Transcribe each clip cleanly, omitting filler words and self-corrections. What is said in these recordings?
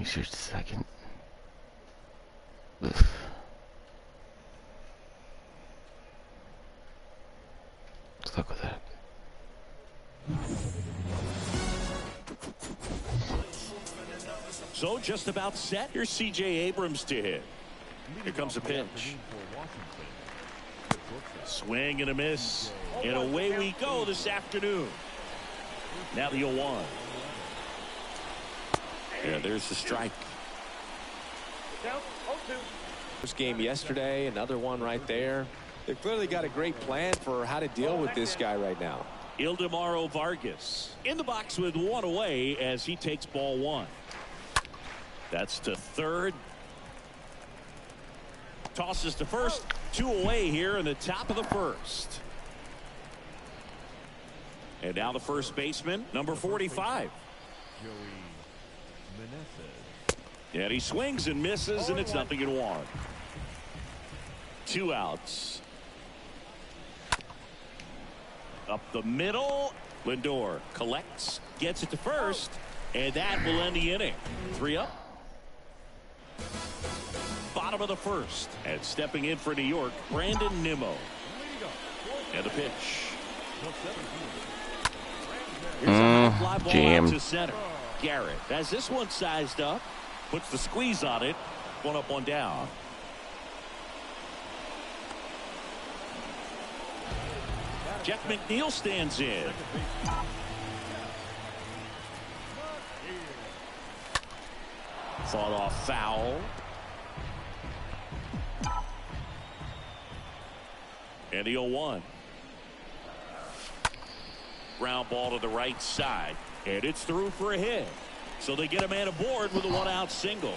Who's your second? Ugh. Stuck with that. So just about set. Here's C.J. Abrams to hit. Here comes a pitch. Swing and a miss. And away we go this afternoon. Now the 0-1. Yeah, there's the strike. First game yesterday, another one right there. They've clearly got a great plan for how to deal with this guy right now. Ildemaro Vargas in the box with one away as he takes ball one. That's to third. Tosses to first. Two away here in the top of the first. And now the first baseman, number 45. And he swings and misses, and it's 0-1. Two outs. Up the middle. Lindor collects, gets it to first, and that will end the inning. 3 up. Bottom of the first. And stepping in for New York, Brandon Nimmo. And the pitch. Here's a high fly ball out to center. Garrett has this one sized up. Puts the squeeze on it. 1 up, 1 down. Jeff McNeil stands in. Fought off foul. And the 0-1. Ground ball to the right side. And it's through for a hit. So they get a man aboard with a 1-out single.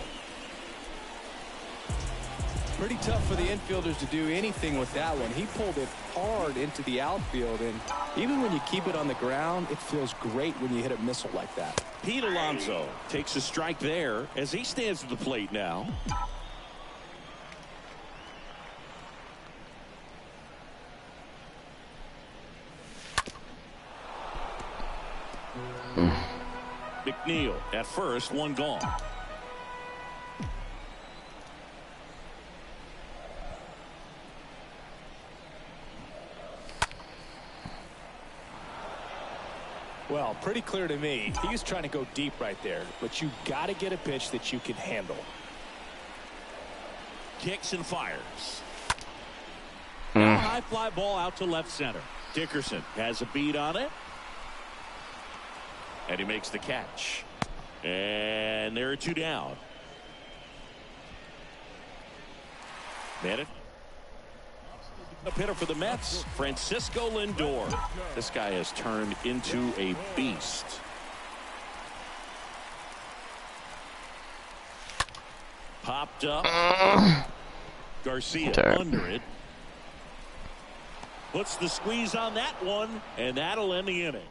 Pretty tough for the infielders to do anything with that one. He pulled it hard into the outfield, and even when you keep it on the ground, it feels great when you hit a missile like that. Pete Alonso takes a strike there as he stands at the plate now. McNeil at first, 1 gone. Well, pretty clear to me. He was trying to go deep right there, but you got to get a pitch that you can handle. Kicks and fires. Now a high fly ball out to left center. Dickerson has a beat on it. And he makes the catch. And there are 2 down. Bennett. A hitter for the Mets, Francisco Lindor. This guy has turned into a beast. Popped up. Garcia under it. Puts the squeeze on that one, and that'll end the inning.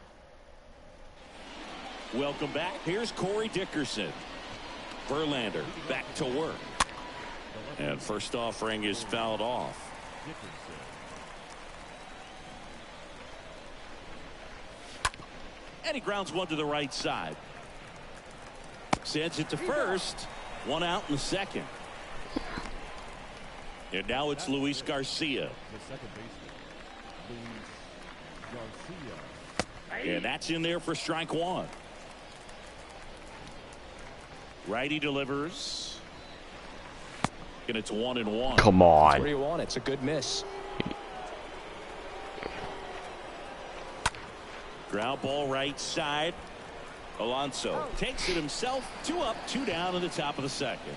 Welcome back. Here's Corey Dickerson. Verlander back to work. And first offering is fouled off. And he grounds one to the right side. Sends it to first. 1 out in the second. And now it's Luis Garcia. And that's in there for strike 1. Righty delivers. And it's 1-1. Come on. That's where you want it. It's a good miss. Ground ball right side. Alonso takes it himself. 2 up, 2 down in the top of the second.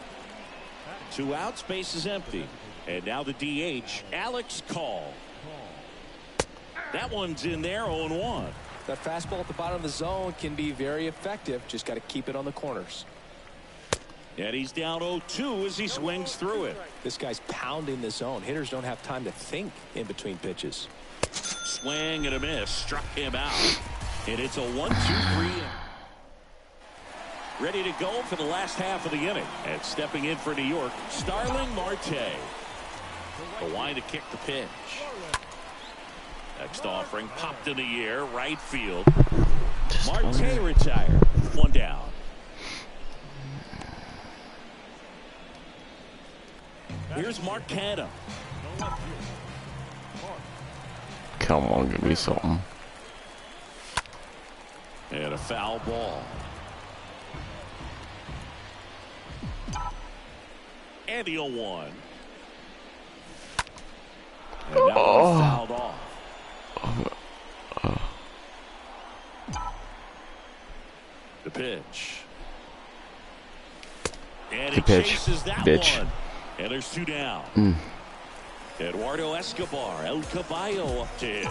2 outs, base is empty. And now the DH, Alex Call. That one's in there, 0-1. That fastball at the bottom of the zone can be very effective. Just got to keep it on the corners. And he's down 0-2 as he swings through it. This guy's pounding the zone. Hitters don't have time to think in between pitches. Swing and a miss. Struck him out. And it's a 1-2-3. Ready to go for the last half of the inning. And stepping in for New York, Starling Marte. The line to kick the pitch. Next offering popped in the air, right field. Marte retired. 1 down. is Mark Canha. Come on, give me something. And a foul ball. And the 0-1. And that one fouled off. The pitch. And he chases that one. And there's 2 down. Eduardo Escobar, El Caballo up to hit.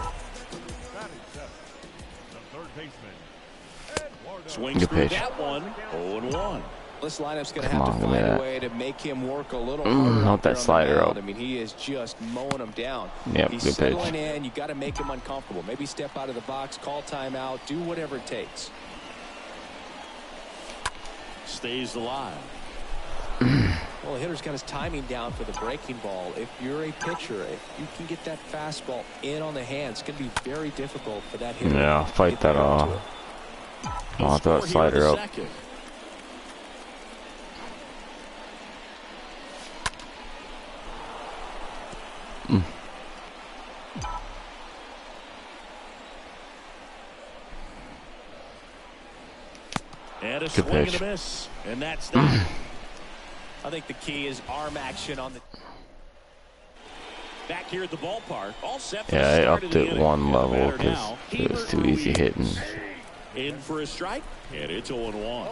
Swings through that one. 0-1. This lineup's going to have to find a way to make him work a little harder. Not that slider up. I mean, he is just mowing him down. Yep, he's good settling pitch. in. You got to make him uncomfortable. Maybe step out of the box, call timeout, do whatever it takes. Stays alive. Well, the hitter's got his timing down for the breaking ball. If you're a pitcher, if you can get that fastball in on the hands, it's going to be very difficult for that hitter. Yeah, fight that off. I'll throw that slider up. And a Good swing pitch. and a miss. And that's that. I think the key is arm action on the... Back here at the ballpark. All set for Yeah, the I start upped of the it inning. one And the level batter because now, it was Hebert too easy Ruiz. hitting. In for a strike. And it's 0-1.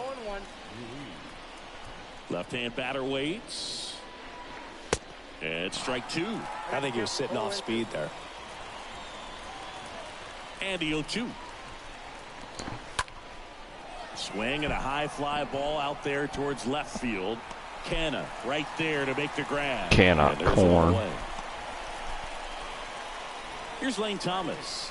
Left-hand batter waits. And strike 2. I think he was sitting off speed there. And the 0-2. Swing and a high fly ball out there towards left field. Canha right there to make the grab. Cannot corn. Here's Lane Thomas.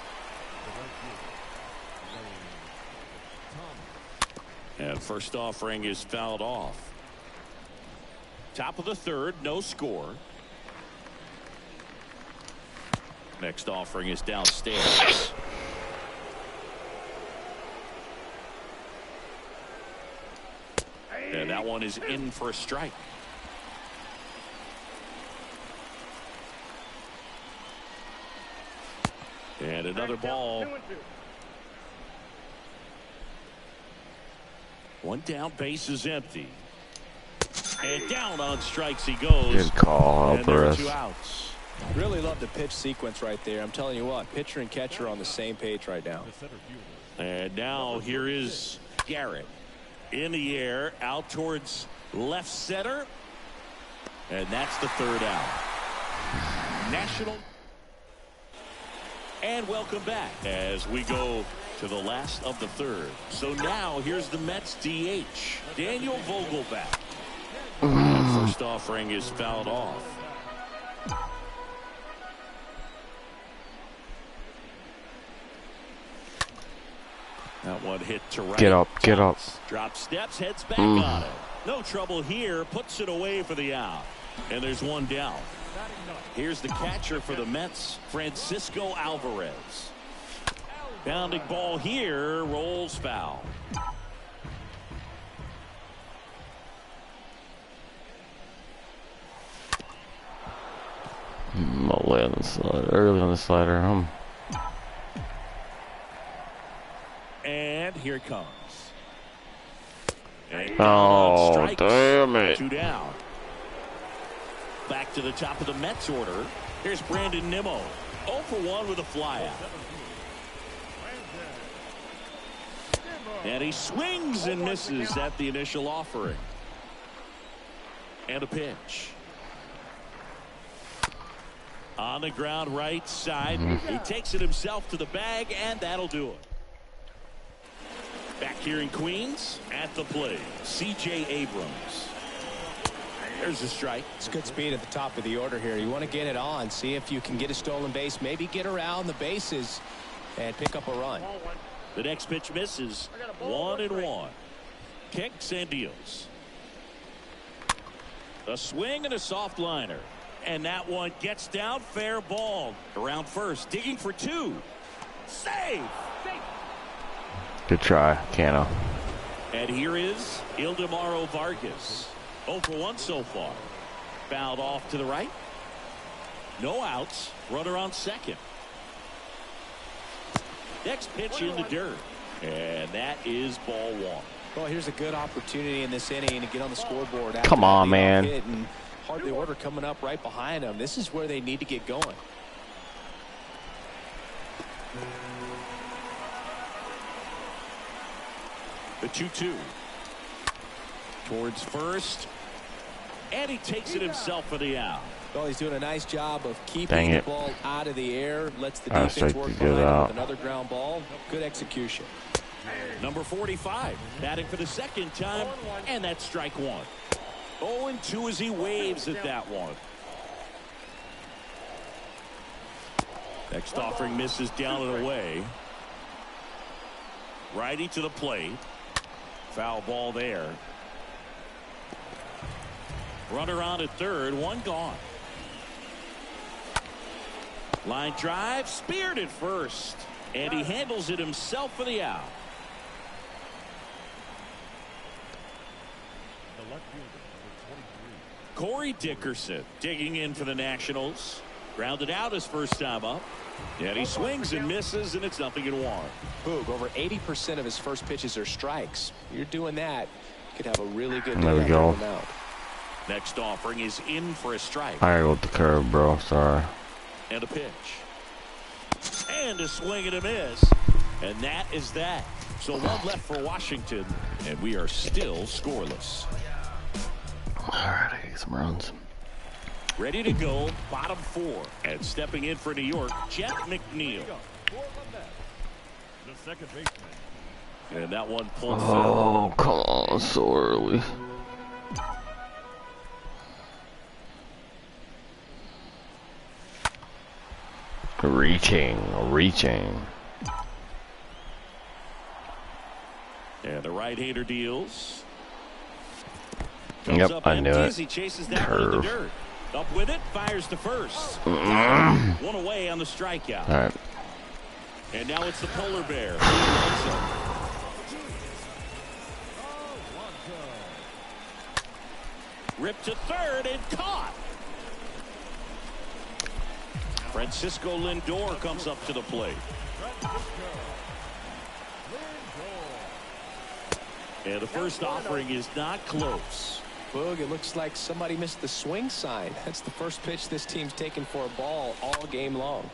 And first offering is fouled off. Top of the 3rd, no score. Next offering is downstairs. And that one is in for a strike. And another ball. One down, base is empty. And down on strikes he goes. Good call, And there are Alvarez. 2 outs. Really love the pitch sequence right there. I'm telling you what, pitcher and catcher are on the same page right now. And now here is Garrett. In the air, out towards left center. And that's the 3rd out. National. And welcome back as we go to the last of the 3rd. So now here's the Mets DH, Daniel Vogelbach. First offering is fouled off. That one hit to right. Get up, get up. Drop steps, heads back on it. No trouble here, puts it away for the out. And there's 1 down. Here's the catcher for the Mets, Francisco Alvarez. Bounding ball here, rolls foul. Late on the slider, early on the slider. And here it comes. And Oh, strikes. damn it. 2 down. Back to the top of the Mets order. Here's Brandon Nimmo. 0 for 1 with a flyout. And he swings and misses at the initial offering. And a pitch. On the ground right side. He takes it himself to the bag, and that'll do it. Back here in Queens, at the plate, C.J. Abrams. There's a strike. It's good speed at the top of the order here. You want to get it on, see if you can get a stolen base, maybe get around the bases and pick up a run. The next pitch misses. 1-1. Kicks and deals. A swing and a soft liner. And that one gets down, fair ball. Around first, digging for 2. Save! Good try, Canha. And here is Ildemaro Vargas. 0 for 1 so far. fouled off to the right. No outs. Runner on second. Next pitch in the dirt. And that is ball one. Well, here's a good opportunity in this inning to get on the scoreboard. Come on, man. Hit and hardly order coming up right behind them. This is where they need to get going. The 2-2. Towards first. And he takes it himself for the out. Well, he's doing a nice job of keeping the ball out of the air. Lets the defense work behind him with another ground ball. Good execution. Number 45, batting for the second time, and that's strike one. 0-2 as he waves at that one. Next offering misses down and away. Righty to the plate. Foul ball there. Runner on at third, one gone. Line drive, speared at first, and he handles it himself for the out. Corey Dickerson digging in for the Nationals. Grounded out his first time up. And he swings and misses, and it's 0-1. Boog, over 80% of his first pitches are strikes. You're doing that, you could have a really good day. There we go. Next offering is in for a strike. I got the curve, bro. Sorry. And a pitch. And a swing and a miss. And that is that. So one left for Washington, and we are still scoreless. Alright, I get some runs. Ready to go, bottom four. And stepping in for New York, Jeff McNeil. The second baseman. And that one pulled Oh, come on, so early. Reaching. And the right-hander deals. Yep, I knew it. He chases that one in the dirt. Up with it, fires to first. One away on the strikeout. All right. And now it's the polar bear. Ripped to third and caught. Francisco Lindor comes up to the plate. And the first offering is not close. Boog, it looks like somebody missed the swing sign. That's the first pitch this team's taken for a ball all game long.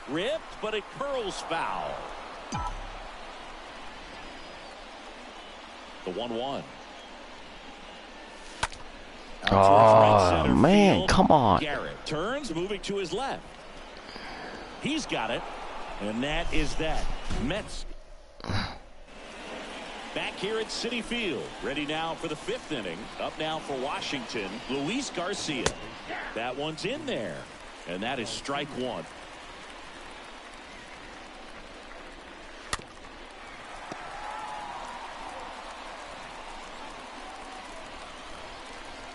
Ripped, but it curls foul. The 1-1. Oh, man, come on. Garrett turns, moving to his left. He's got it, and that is that. Mets back here at Citi Field, ready now for the fifth inning. Up now for Washington, Luis Garcia. That one's in there, and that is strike one.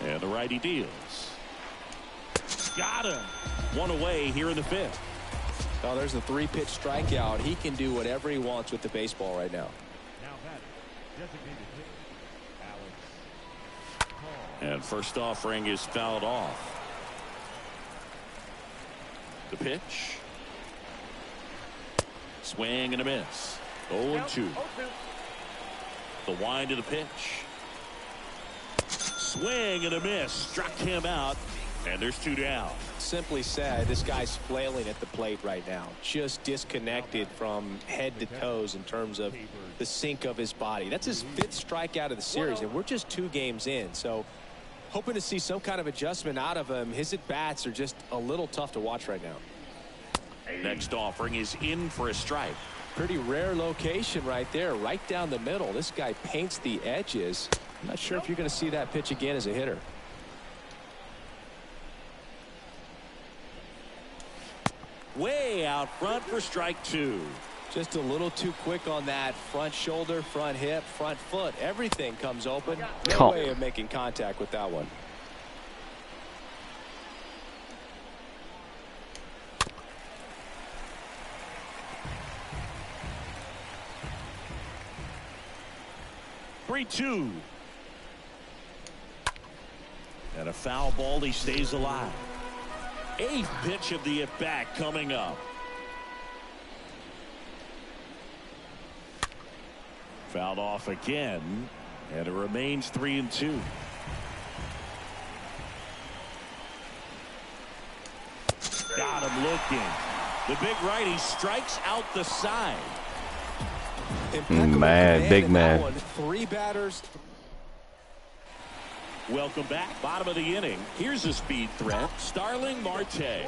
And the righty deals. Got him. One away here in the fifth. Oh, there's the three-pitch strikeout. He can do whatever he wants with the baseball right now. And first offering is fouled off. The pitch. Swing and a miss. 0-2. The wind of the pitch. Swing and a miss. Struck him out. And there's two down. Simply said, this guy's flailing at the plate right now. Just disconnected from head to toes in terms of the sink of his body. That's his fifth strikeout of the series, and we're just 2 games in. So hoping to see some kind of adjustment out of him. His at-bats are just a little tough to watch right now. Next offering is in for a strike. Pretty rare location right there, right down the middle. This guy paints the edges. I'm not sure if you're going to see that pitch again as a hitter. Way out front for strike two. Just a little too quick on that front shoulder, front hip, front foot. Everything comes open. No way of making contact with that one. And a foul ball. He stays alive. 8th pitch of the at-bat coming up. Fouled off again, and it remains 3-2. Got him looking. The big righty strikes out the side. Mad, big mad. 3 batters. Welcome back. Bottom of the inning. Here's a speed threat. Starling Marte.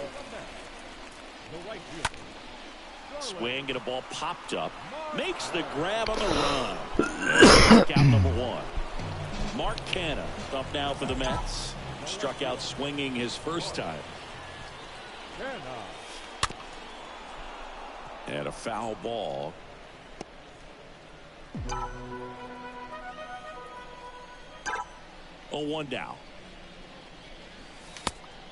Swing and a ball popped up. Makes the grab on the run. Out number 1. Mark Canha up now for the Mets. Struck out swinging his first time. And a foul ball. Oh, 1 down.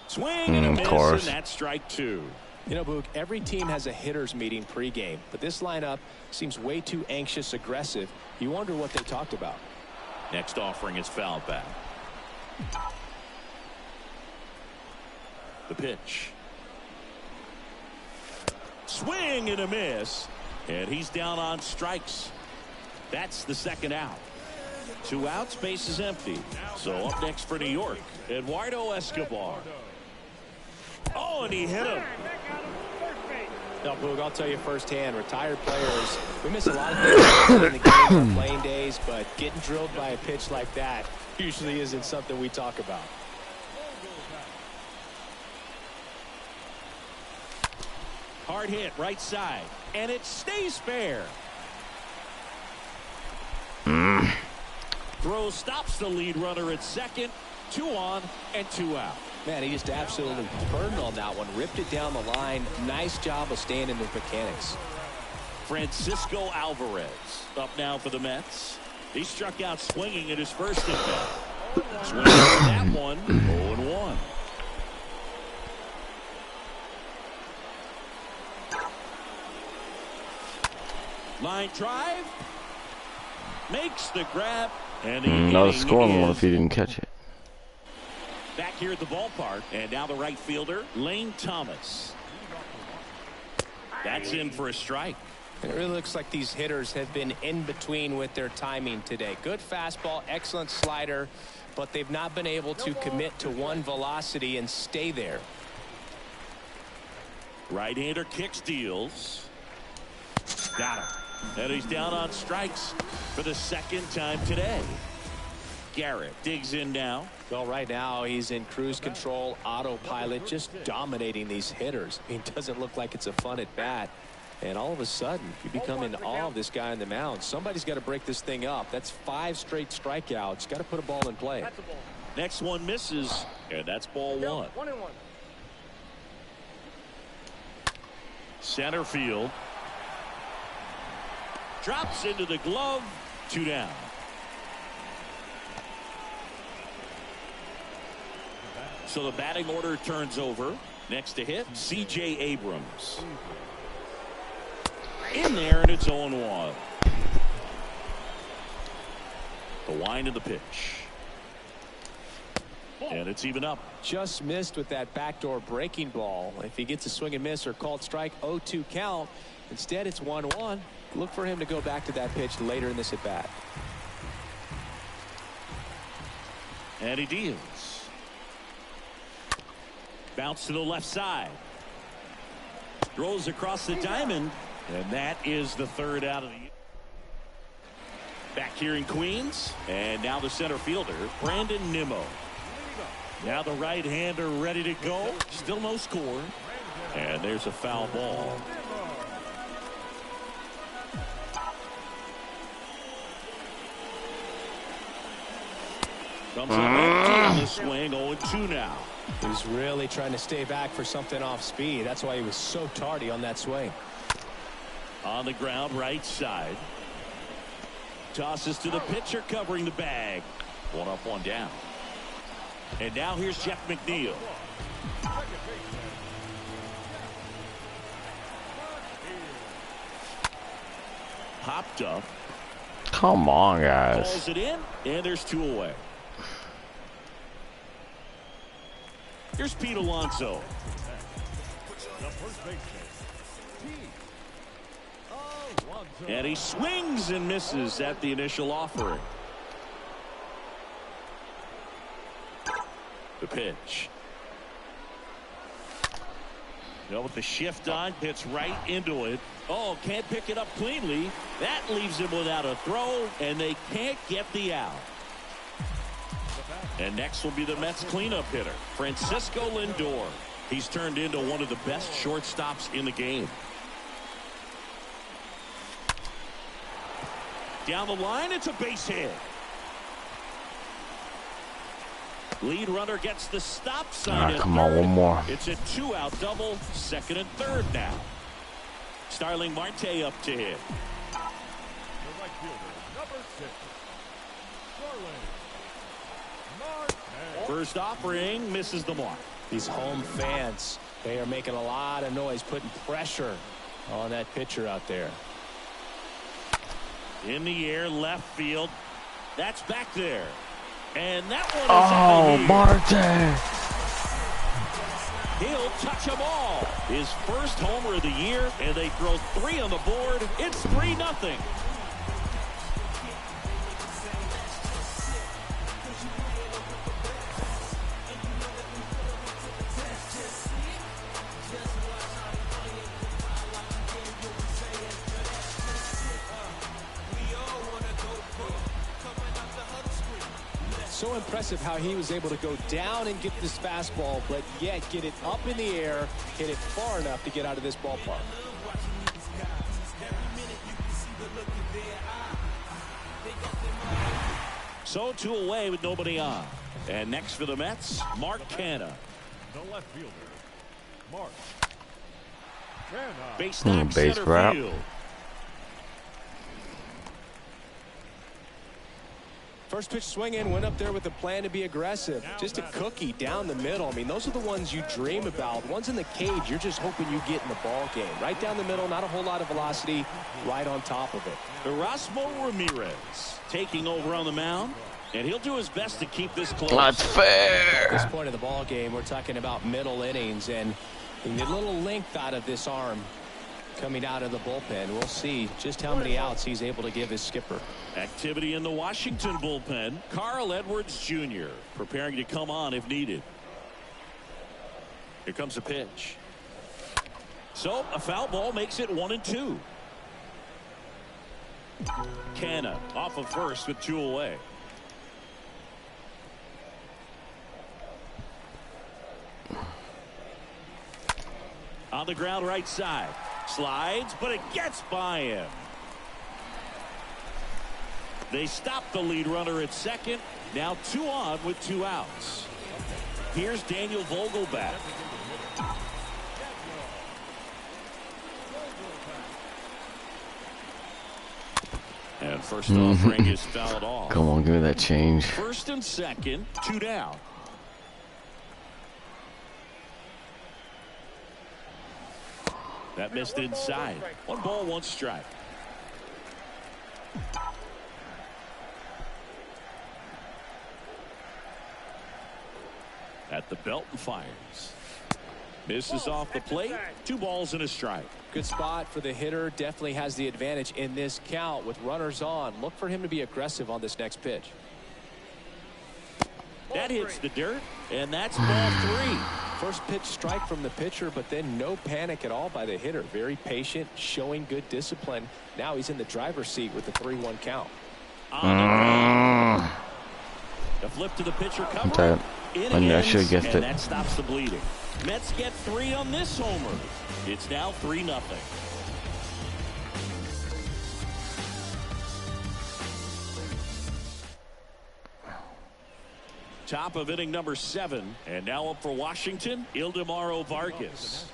Swing and a miss, and that's strike 2. You know, Boog, every team has a hitters meeting pregame, but this lineup seems way too anxious, aggressive. You wonder what they talked about. Next offering is fouled back. The pitch. Swing and a miss, and he's down on strikes. That's the 2nd out. 2 outs, base is empty. So up next for New York, Eduardo Escobar. Oh, and he hit him. No, Boog, I'll tell you firsthand, retired players, we miss a lot of things in the game on playing days, but getting drilled by a pitch like that usually isn't something we talk about. Hard hit, right side, and it stays fair. Throw stops the lead runner at second. 2 on and 2 out. Man, he just absolutely burned on that one. Ripped it down the line. Nice job of staying in his mechanics. Francisco Alvarez up now for the Mets. He struck out swinging at his first at-bat. Swinging for that one. 0-1. Line drive. Makes the grab. And another scoring one if he didn't catch it. Back here at the ballpark, and now the right fielder, Lane Thomas. That's in for a strike. It really looks like these hitters have been in between with their timing today. Good fastball, excellent slider, but they've not been able to commit to one velocity and stay there. Right-hander kicks, deals. Got him. And he's down on strikes for the 2nd time today. Garrett digs in now. Well, right now he's in cruise control, autopilot, just dominating these hitters. I mean, it doesn't look like it's a fun at bat. And all of a sudden, you become in awe of this guy on the mound. Somebody's got to break this thing up. That's 5 straight strikeouts. Got to put a ball in play. Next one misses, and that's ball 1. 1-1. Center field. Drops into the glove. 2 down. So the batting order turns over. Next to hit, C.J. Abrams. In there, and it's 0-1. The wind of the pitch. And it's even up. Just missed with that backdoor breaking ball. If he gets a swing and miss or called strike, 0-2 count. Instead, it's 1-1. Look for him to go back to that pitch later in this at bat. And he deals. Bounce to the left side. Throws across the diamond. And that is the 3rd out of the. Back here in Queens. And now the center fielder, Brandon Nimmo. Now the right-hander ready to go. Still no score. And there's a foul ball. Comes up empty on the swing. 0-2 now. He's really trying to stay back for something off speed. That's why he was so tardy on that swing. On the ground, right side. Tosses to the pitcher covering the bag. 1 up, 1 down. And now here's Jeff McNeil. Popped up. Come on, guys. Calls it in, and there's 2 away. Here's Pete Alonso. The first baseman, Pete Alonso. And he swings and misses at the initial offering. The pitch. With the shift on, hits right into it. Oh, can't pick it up cleanly. That leaves him without a throw, and they can't get the out. And next will be the Mets cleanup hitter, Francisco Lindor. He's turned into one of the best shortstops in the game. Down the line, it's a base hit. Lead runner gets the stop sign. Come on, one more. It's a 2-out double, second and third now. Starling Marte up to hit. The right fielder, number 6, Starling Marte. First offering misses the mark. These home fans, they are making a lot of noise, putting pressure on that pitcher out there. In the air, left field. That's back there. And that one is Oh, Marte. He'll touch them all. His first homer of the year, and they throw 3 on the board. It's 3-0. So impressive how he was able to go down and get this fastball, but yet get it up in the air, hit it far enough to get out of this ballpark. So 2 away with nobody on. And next for the Mets, Mark Canha. The left fielder, Mark Canha. Base knock base center route. field. First pitch swing in, went up there with a plan to be aggressive. Just a cookie down the middle. I mean, those are the ones you dream about. Ones in the cage, you're just hoping you get in the ball game. Right down the middle, not a whole lot of velocity, right on top of it. Erasmo Ramirez taking over on the mound, and he'll do his best to keep this close. That's fair. At this point of the ball game, we're talking about middle innings, and a little length out of this arm coming out of the bullpen. We'll see just how many outs he's able to give his skipper. Activity in the Washington bullpen. Carl Edwards Jr. preparing to come on if needed. Here comes a pitch. So a foul ball makes it 1-2. Canha off of first with 2 away. On the ground right side. Slides, but it gets by him. They stop the lead runner at second. Now 2 on with 2 outs. Here's Daniel Vogelbach. And first offering is fouled off. Come on, give me that change. First and second, 2 down. That missed inside. 1 ball, 1 strike. At the belt and fires. Misses off the plate. 2 balls and a strike. Good spot for the hitter. Definitely has the advantage in this count with runners on. Look for him to be aggressive on this next pitch. That hits the dirt, and that's ball 3. First pitch strike from the pitcher, but then no panic at all by the hitter. Very patient, showing good discipline. Now he's in the driver's seat with the 3-1 count. The flip to the pitcher cover. Okay. I should have guessed it. And that stops the bleeding. Mets get 3 on this homer. It's now 3-0. Top of inning number 7, and now up for Washington, Ildemaro Vargas.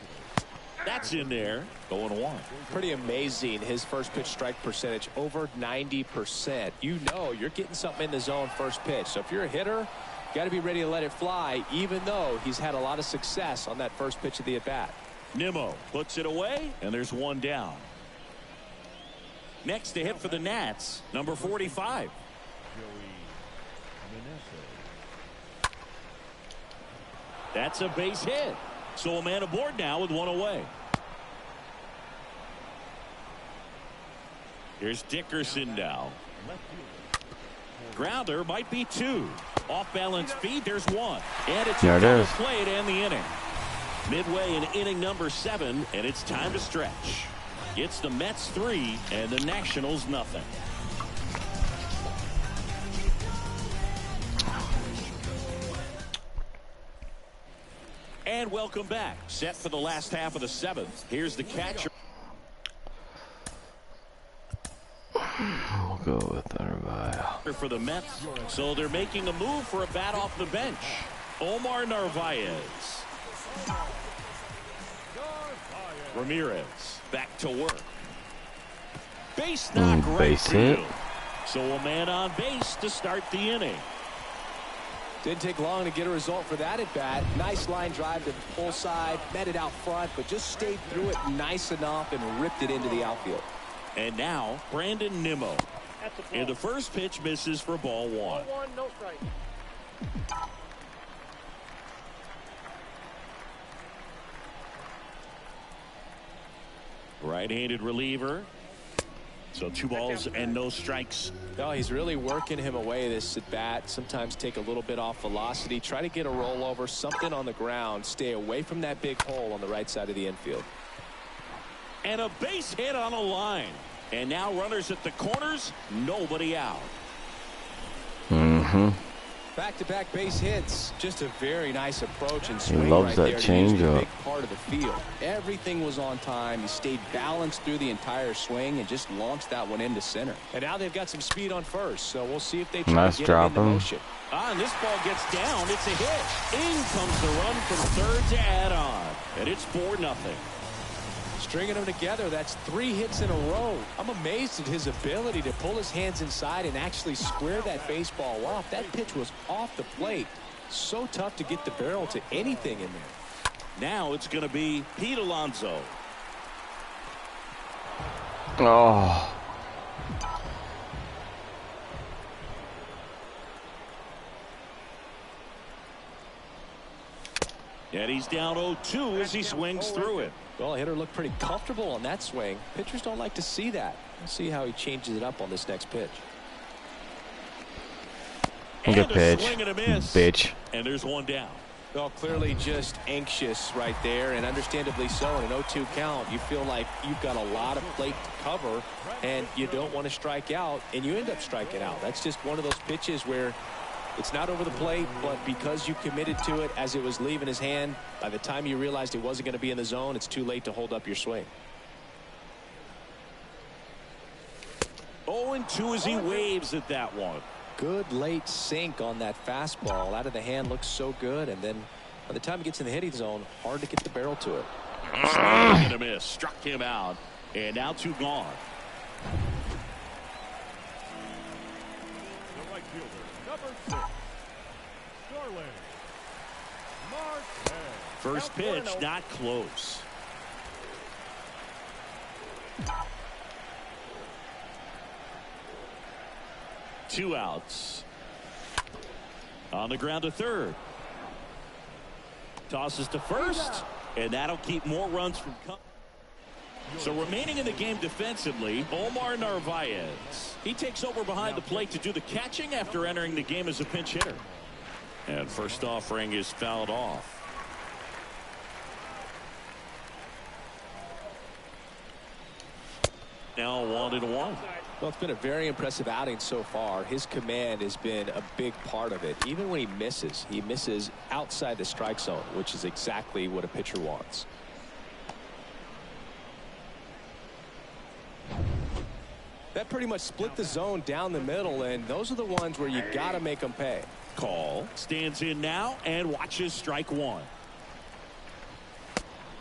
That's in there, going 1. Pretty amazing, his first pitch strike percentage, over 90%. You know you're getting something in the zone first pitch. So if you're a hitter, you got to be ready to let it fly, even though he's had a lot of success on that first pitch of the at-bat. Nimmo puts it away, and there's 1 down. Next to hit for the Nats, number 45. That's a base hit. So a man aboard now with one away. Here's Dickerson now. Grounder might be 2. Off balance feed. There's 1. And it's There it a is. play to end the inning. Midway in inning number 7, and it's time to stretch. It's the Mets 3 and the Nationals nothing. And welcome back. Set for the last half of the 7th. Here's the catcher. We'll go with Narvaez. For the Mets. So they're making a move for a bat off the bench. Omar Narvaez. Ramirez back to work. Base knock right base hit. field. So a man on base to start the inning. Didn't take long to get a result for that at bat. Nice line drive to the pull side, met it out front, but just stayed through it nice enough and ripped it into the outfield. And now Brandon Nimmo. And the first pitch misses for ball 1. Ball 1, no strike. Right-handed reliever. So 2 balls and no strikes. No, he's really working him away this at bat. Sometimes take a little bit off velocity. Try to get a rollover, something on the ground. Stay away from that big hole on the right side of the infield. And a base hit on a line. And now runners at the corners. Nobody out. Back-to-back base hits. Just a very nice approach and swing loves right that there to use the changeup. big part of the field. Everything was on time. He stayed balanced through the entire swing and just launched that one into center. And now they've got some speed on first, so we'll see if they try Nice to get it into dropping. motion. And this ball gets down. It's a hit. In comes the run from third to add on. And it's 4-0. Stringing them together, that's 3 hits in a row. I'm amazed at his ability to pull his hands inside and actually square that baseball off. That pitch was off the plate. So tough to get the barrel to anything in there. Now it's going to be Pete Alonso. Oh. And he's down 0-2 as he swings through it. Well, hitter looked pretty comfortable on that swing. Pitchers don't like to see that. We'll see how he changes it up on this next pitch. Good pitch. Swing and a miss. Bitch. And there's 1 down. Well, clearly just anxious right there, and understandably so. In an 0-2 count, you feel like you've got a lot of plate to cover, and you don't want to strike out, and you end up striking out. That's just one of those pitches where it's not over the plate, but because you committed to it as it was leaving his hand, by the time you realized it wasn't going to be in the zone, it's too late to hold up your swing. 0-2 as he waves at that one. Good late sink on that fastball. Out of the hand looks so good, and then by the time it gets in the hitting zone, hard to get the barrel to it. Swing and a miss. Struck him out. And now 2 gone. The right fielder, number 6, Starling Marte. First pitch not close. Two outs. On the ground to third. Tosses to first, and that'll keep more runs from coming. So remaining in the game defensively, Omar Narvaez. He takes over behind the plate to do the catching after entering the game as a pinch hitter. And first offering is fouled off. Now 1-1. Well, it's been a very impressive outing so far. His command has been a big part of it. Even when he misses outside the strike zone, which is exactly what a pitcher wants. That pretty much split the zone down the middle, and those are the ones where you got to make them pay. Call stands in now and watches strike 1.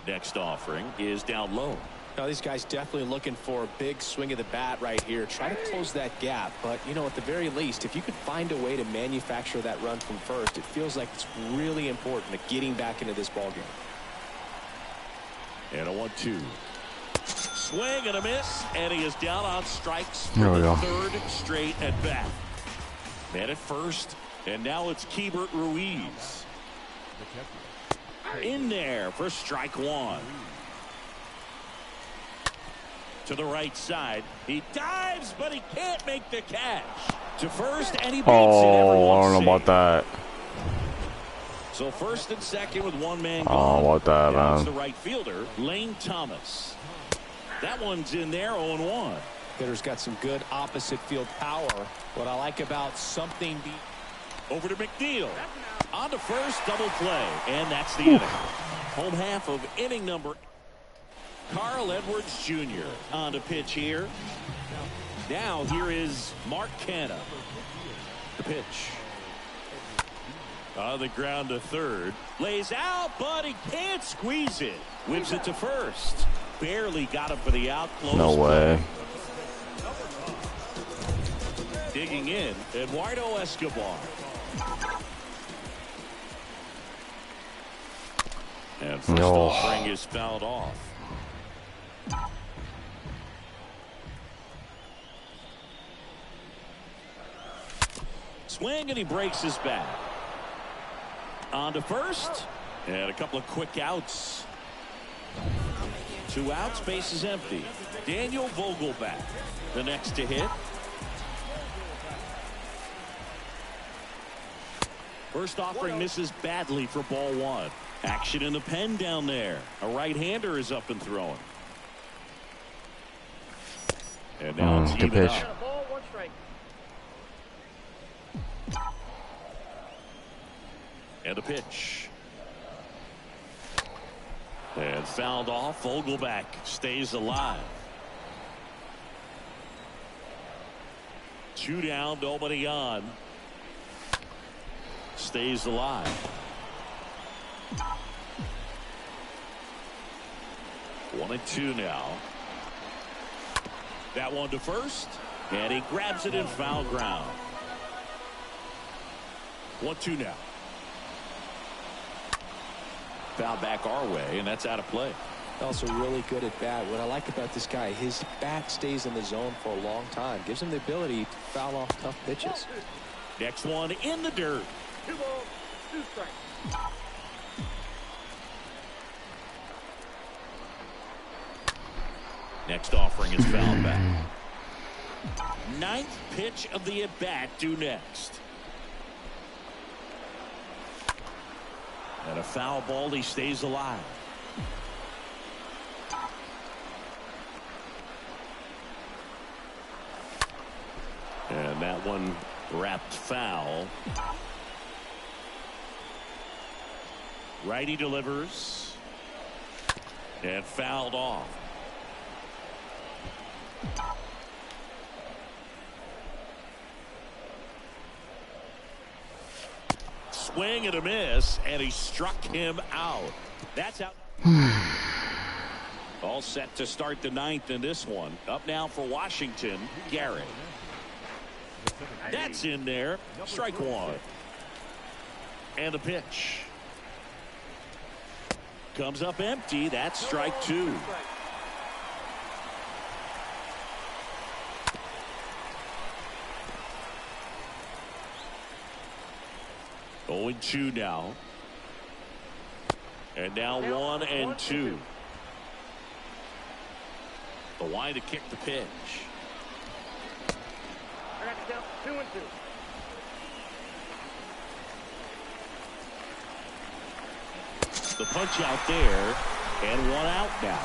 Next offering is down low. Now, these guys definitely looking for a big swing of the bat right here. Try to close that gap. But, you know, at the very least, if you could find a way to manufacture that run from first, it feels like it's really important to getting back into this ballgame. And a 1-2. Swing and a miss. And he is down on strikes for There we the go. third straight at bat. Man at first. And now it's Keibert Ruiz. In there for strike one. To the right side. He dives, but he can't make the catch. To first, and he beats it. Oh, I don't know about that. So first and second with one man gone. Oh, about that, now it's man. the right fielder, Lane Thomas. That one's in there, 0-1. Hitter's got some good opposite field power. What I like about something over to McNeil. On to first, double play, and that's the inning. Home half of inning number. Carl Edwards Jr. on to pitch here. Now here is Mark Canha. The pitch. On the ground to third. Lays out, but he can't squeeze it. Whips it to first. Barely got him for the out. Close. No way. Digging in, Eduardo Escobar. And first offering is fouled off. Swing, and he breaks his bat. On to first, and a couple of quick outs. 2 outs, base is empty. Daniel Vogelbach, the next to hit. First offering misses badly for ball one. Action in the pen down there. A right-hander is up and throwing. And now it's good even pitch. up. Ball, 1 strike. And a pitch. And fouled off. Vogelbach stays alive. 2 down, nobody on. Stays alive. 1-2 now. That one to first, and he grabs it in foul ground. 1-2 now. Foul back our way, and that's out of play. Also really good at bat. What I like about this guy, his bat stays in the zone for a long time. Gives him the ability to foul off tough pitches. Next one in the dirt. 2 balls, 2 strikes. Next offering is fouled back. 9th pitch of the at-bat due next. And a foul ball, he stays alive. And that one wrapped foul. Righty delivers. And fouled off. Swing and a miss, and he struck him out. That's out. All set to start the 9th in this one. Up now for Washington, Garrett. That's in there. Strike one. And a pitch. Comes up empty. That's strike two. 0-2 now. And now 1-2. The line to kick the pitch. Down 2-2. The punch out there, and 1 out now.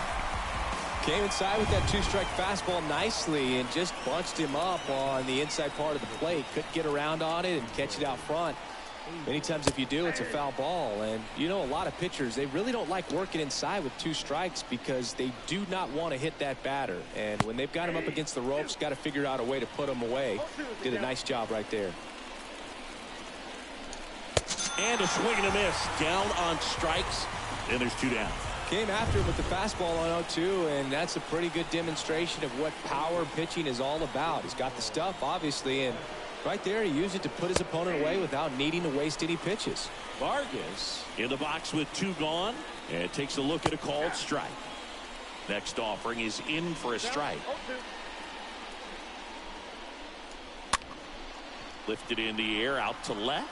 Came inside with that 2-strike fastball nicely and just bunched him up on the inside part of the plate. Couldn't get around on it and catch it out front. Many times if you do, it's a foul ball. And you know, a lot of pitchers, they really don't like working inside with 2 strikes because they do not want to hit that batter. And when they've got him up against the ropes, got to figure out a way to put him away. Did a nice job right there. And a swing and a miss. Down on strikes, and there's 2 down. Came after him with the fastball on 0-2, and that's a pretty good demonstration of what power pitching is all about. He's got the stuff, obviously, and right there, he used it to put his opponent away without needing to waste any pitches. Vargas in the box with 2 gone, and takes a look at a called strike. Next offering is in for a strike. Lifted in the air, out to left.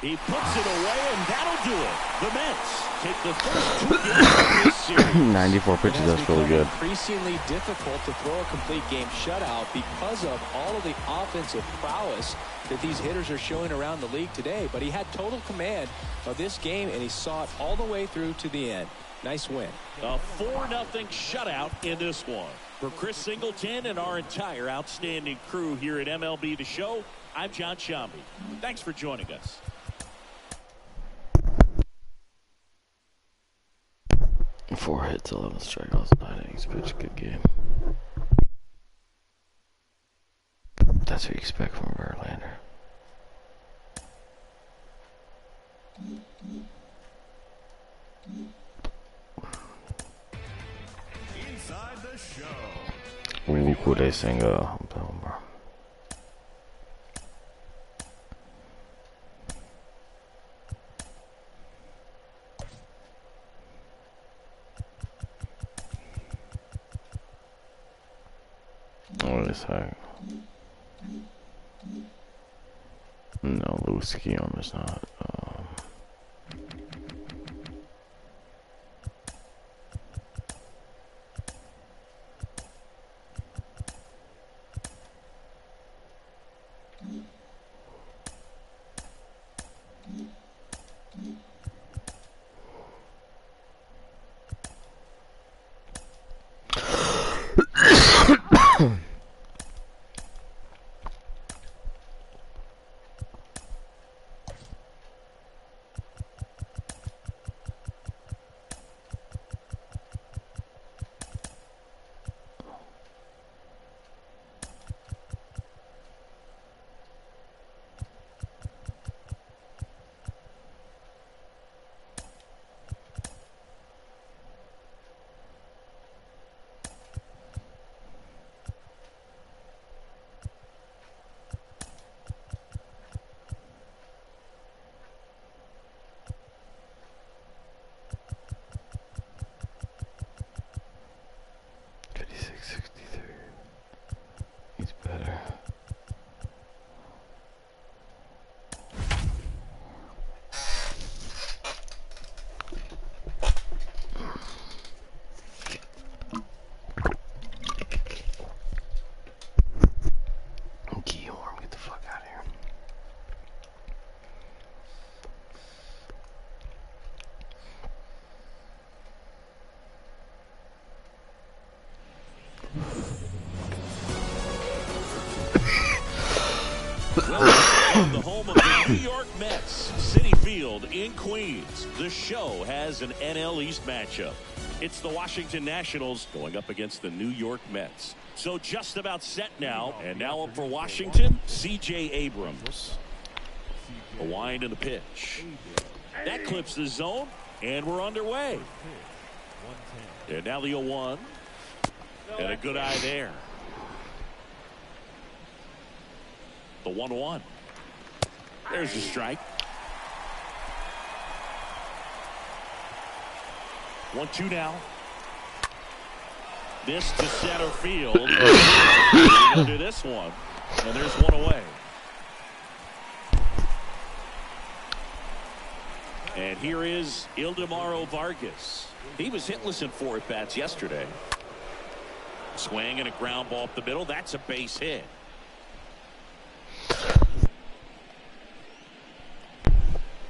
He puts it away, and that'll do it. The Mets take the first 2 games of this series. 94 pitches, that's really good. Increasingly difficult to throw a complete game shutout because of all of the offensive prowess that these hitters are showing around the league today. But he had total command of this game, and he saw it all the way through to the end. Nice win. A 4-0 shutout in this one. For Chris Singleton and our entire outstanding crew here at MLB The Show, I'm John Shambi. Thanks for joining us. 4 hits, 11 strikeouts, 9 innings pitched. Good game. That's what you expect from Verlander. Inside the show. What they sing, what is that? No, Louis Guillaume is not. From the home of the New York Mets, Citi Field in Queens, the show has an NL East matchup. It's the Washington Nationals going up against the New York Mets. So just about set now, and now up for Washington, C.J. Abrams. A wind in the pitch. That clips the zone, and we're underway. And now the 0-1. And a good eye there. The 1-1. There's the strike. 1-2 now. This to center field. Under this one. And there's one away. And here is Ildemaro Vargas. He was hitless in 4 at-bats yesterday. Swing and a ground ball up the middle. That's a base hit.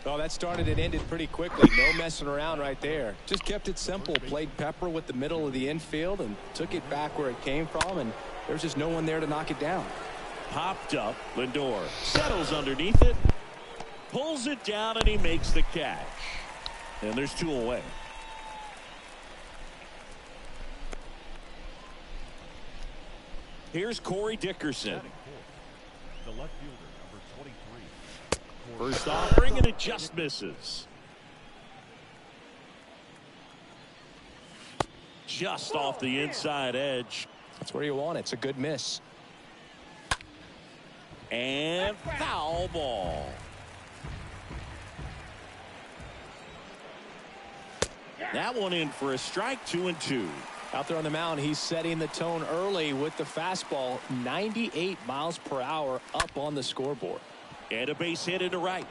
Oh, that started and ended pretty quickly. No messing around right there. Just kept it simple. Played pepper with the middle of the infield and took it back where it came from, and there's just no one there to knock it down. Popped up. Lindor settles underneath it. Pulls it down, and he makes the catch. And there's 2 away. Here's Corey Dickerson. The left fielder, number 23. First offering, and it just misses. Just off the inside edge. That's where you want it. It's a good miss. And foul ball. That one in for a strike. 2-2. Out there on the mound, he's setting the tone early with the fastball. 98 miles per hour up on the scoreboard. And a base hit into right.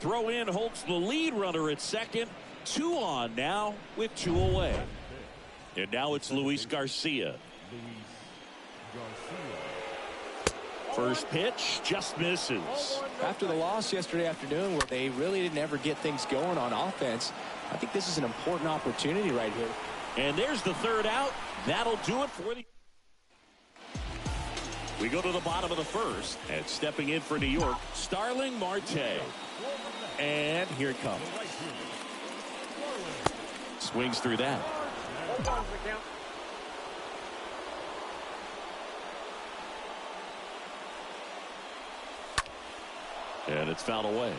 throw in holds the lead runner at second. 2 on now with 2 away. And now it's Luis Garcia. First pitch just misses. After the loss yesterday afternoon where they really didn't ever get things going on offense, I think this is an important opportunity right here. And there's the 3rd out. That'll do it for the... We go to the bottom of the 1st. And stepping in for New York, Starling Marte. And here it comes. Swings through that. And it's fouled away.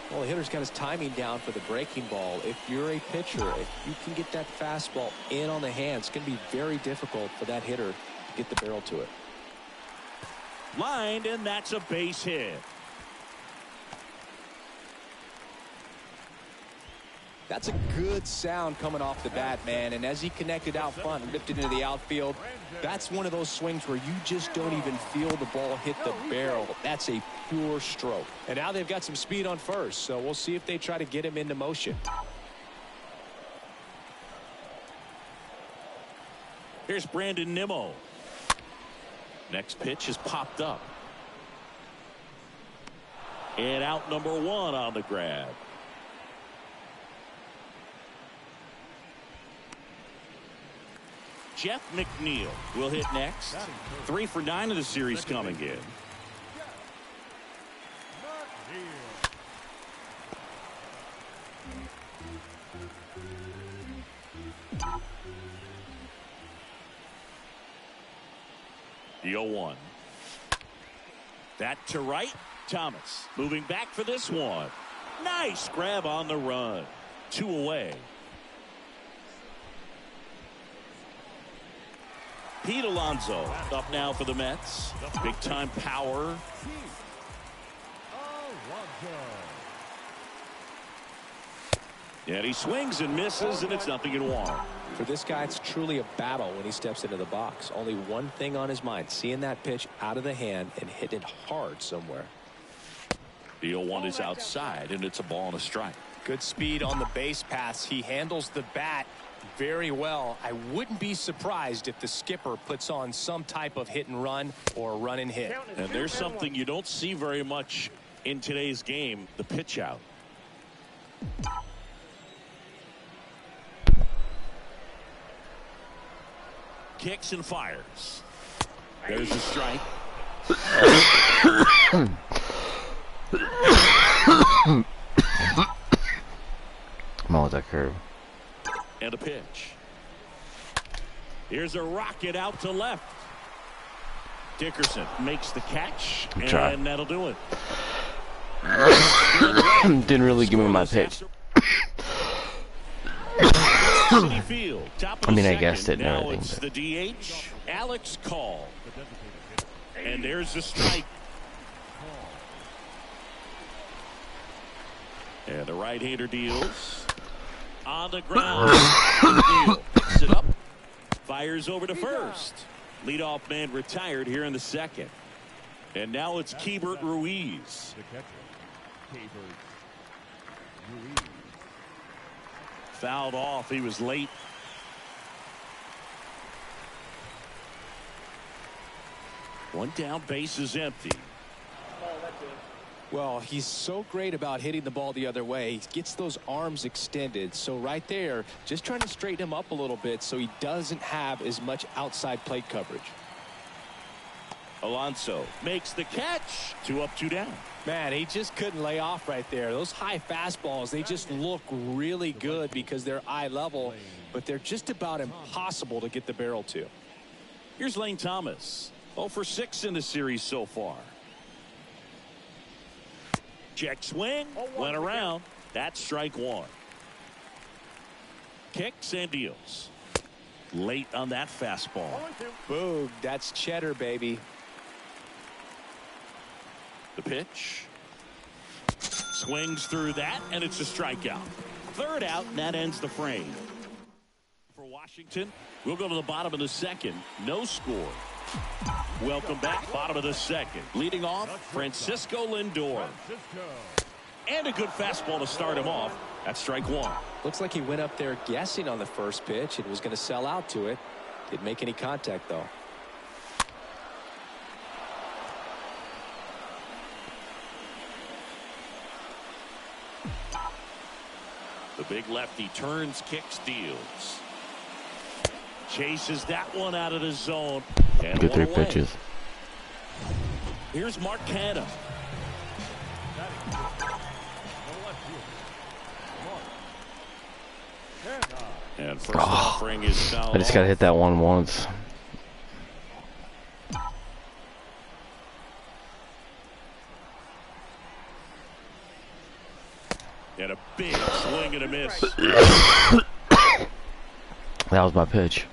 Well, the hitter's got his timing down for the breaking ball. If you're a pitcher, if you can get that fastball in on the hands, it's going to be very difficult for that hitter to get the barrel to it. Lined, and that's a base hit. That's a good sound coming off the bat, man. And as he connected out front and lifted into the outfield, that's one of those swings where you just don't even feel the ball hit the barrel. That's a pure stroke. And now they've got some speed on first, so we'll see if they try to get him into motion. Here's Brandon Nimmo. Next pitch is popped up. And out number 1 on the grab. Jeff McNeil will hit next. 3 for 9 of the series coming in. The 0-1. That to right. Thomas moving back for this one. Nice grab on the run. 2 away. Pete Alonso up now for the Mets. Big time power. And he swings and misses, and it's 0-1. For this guy, it's truly a battle when he steps into the box. Only one thing on his mind, seeing that pitch out of the hand and hit it hard somewhere. The 0-1 is outside, and it's a ball and a strike. Good speed on the base pass. He handles the bat very well. I wouldn't be surprised if the skipper puts on some type of hit and run or run and hit. And there's something you don't see very much in today's game, the pitch out. Kicks and fires. There's a strike. Come on with that curve. And a pitch. Here's a rocket out to left. Dickerson makes the catch, and that'll do it. Didn't really give me my pitch. Field, I mean, I guessed it and now everything. It's the DH, Alex Call. And there's the strike. And the right-hander deals. On the ground. Picks it up. Fires over to first. Leadoff man retired here in the 2nd. And now it's Keibert Ruiz. Fouled off. He was late. One down, base is empty. Well, he's so great about hitting the ball the other way. He gets those arms extended. So right there, just trying to straighten him up a little bit so he doesn't have as much outside plate coverage. Alonso makes the catch. 2 up, 2 down. Man, he just couldn't lay off right there. Those high fastballs, they just look really good because they're eye level, but they're just about impossible to get the barrel to. Here's Lane Thomas. 0 for 6 in the series so far. Check swing. Went around. That's strike 1. Kicks and deals. Late on that fastball. Boom. That's cheddar, baby. The pitch. Swings through that, and it's a strikeout. 3rd out, and that ends the frame. For Washington, we'll go to the bottom of the 2nd. No score. Welcome back, bottom of the 2nd. Leading off, Francisco Lindor. And a good fastball to start him off. That's strike one. Looks like he went up there guessing on the first pitch and was going to sell out to it. Didn't make any contact, though. The big lefty turns, kicks, deals. Chases that one out of the zone. And Good 3 away. pitches. Here's Mark Canha. And first offering is fouled I just gotta hit that one once. And a big swing and a miss. That was my pitch.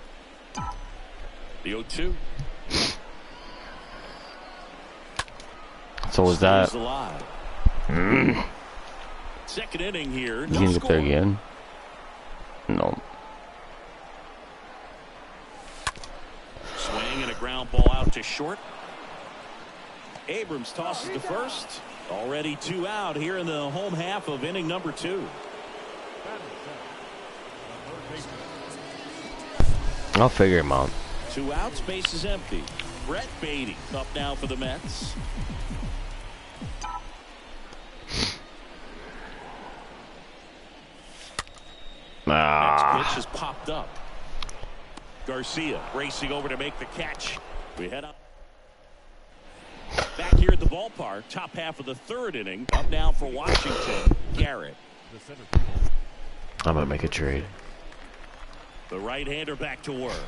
The 0-2. So was that. Second inning here. You can get there again? No. Swing and a ground ball out to short. Abrams tosses to first. Already 2 out here in the home half of inning number 2. I'll figure him out. 2 outs, base is empty. Brett Beatty up now for the Mets. Next pitch has popped up. Garcia racing over to make the catch. We head up. Back here at the ballpark, top half of the 3rd inning. Up now for Washington, Garrett. I'm gonna make a trade. The right-hander back to work.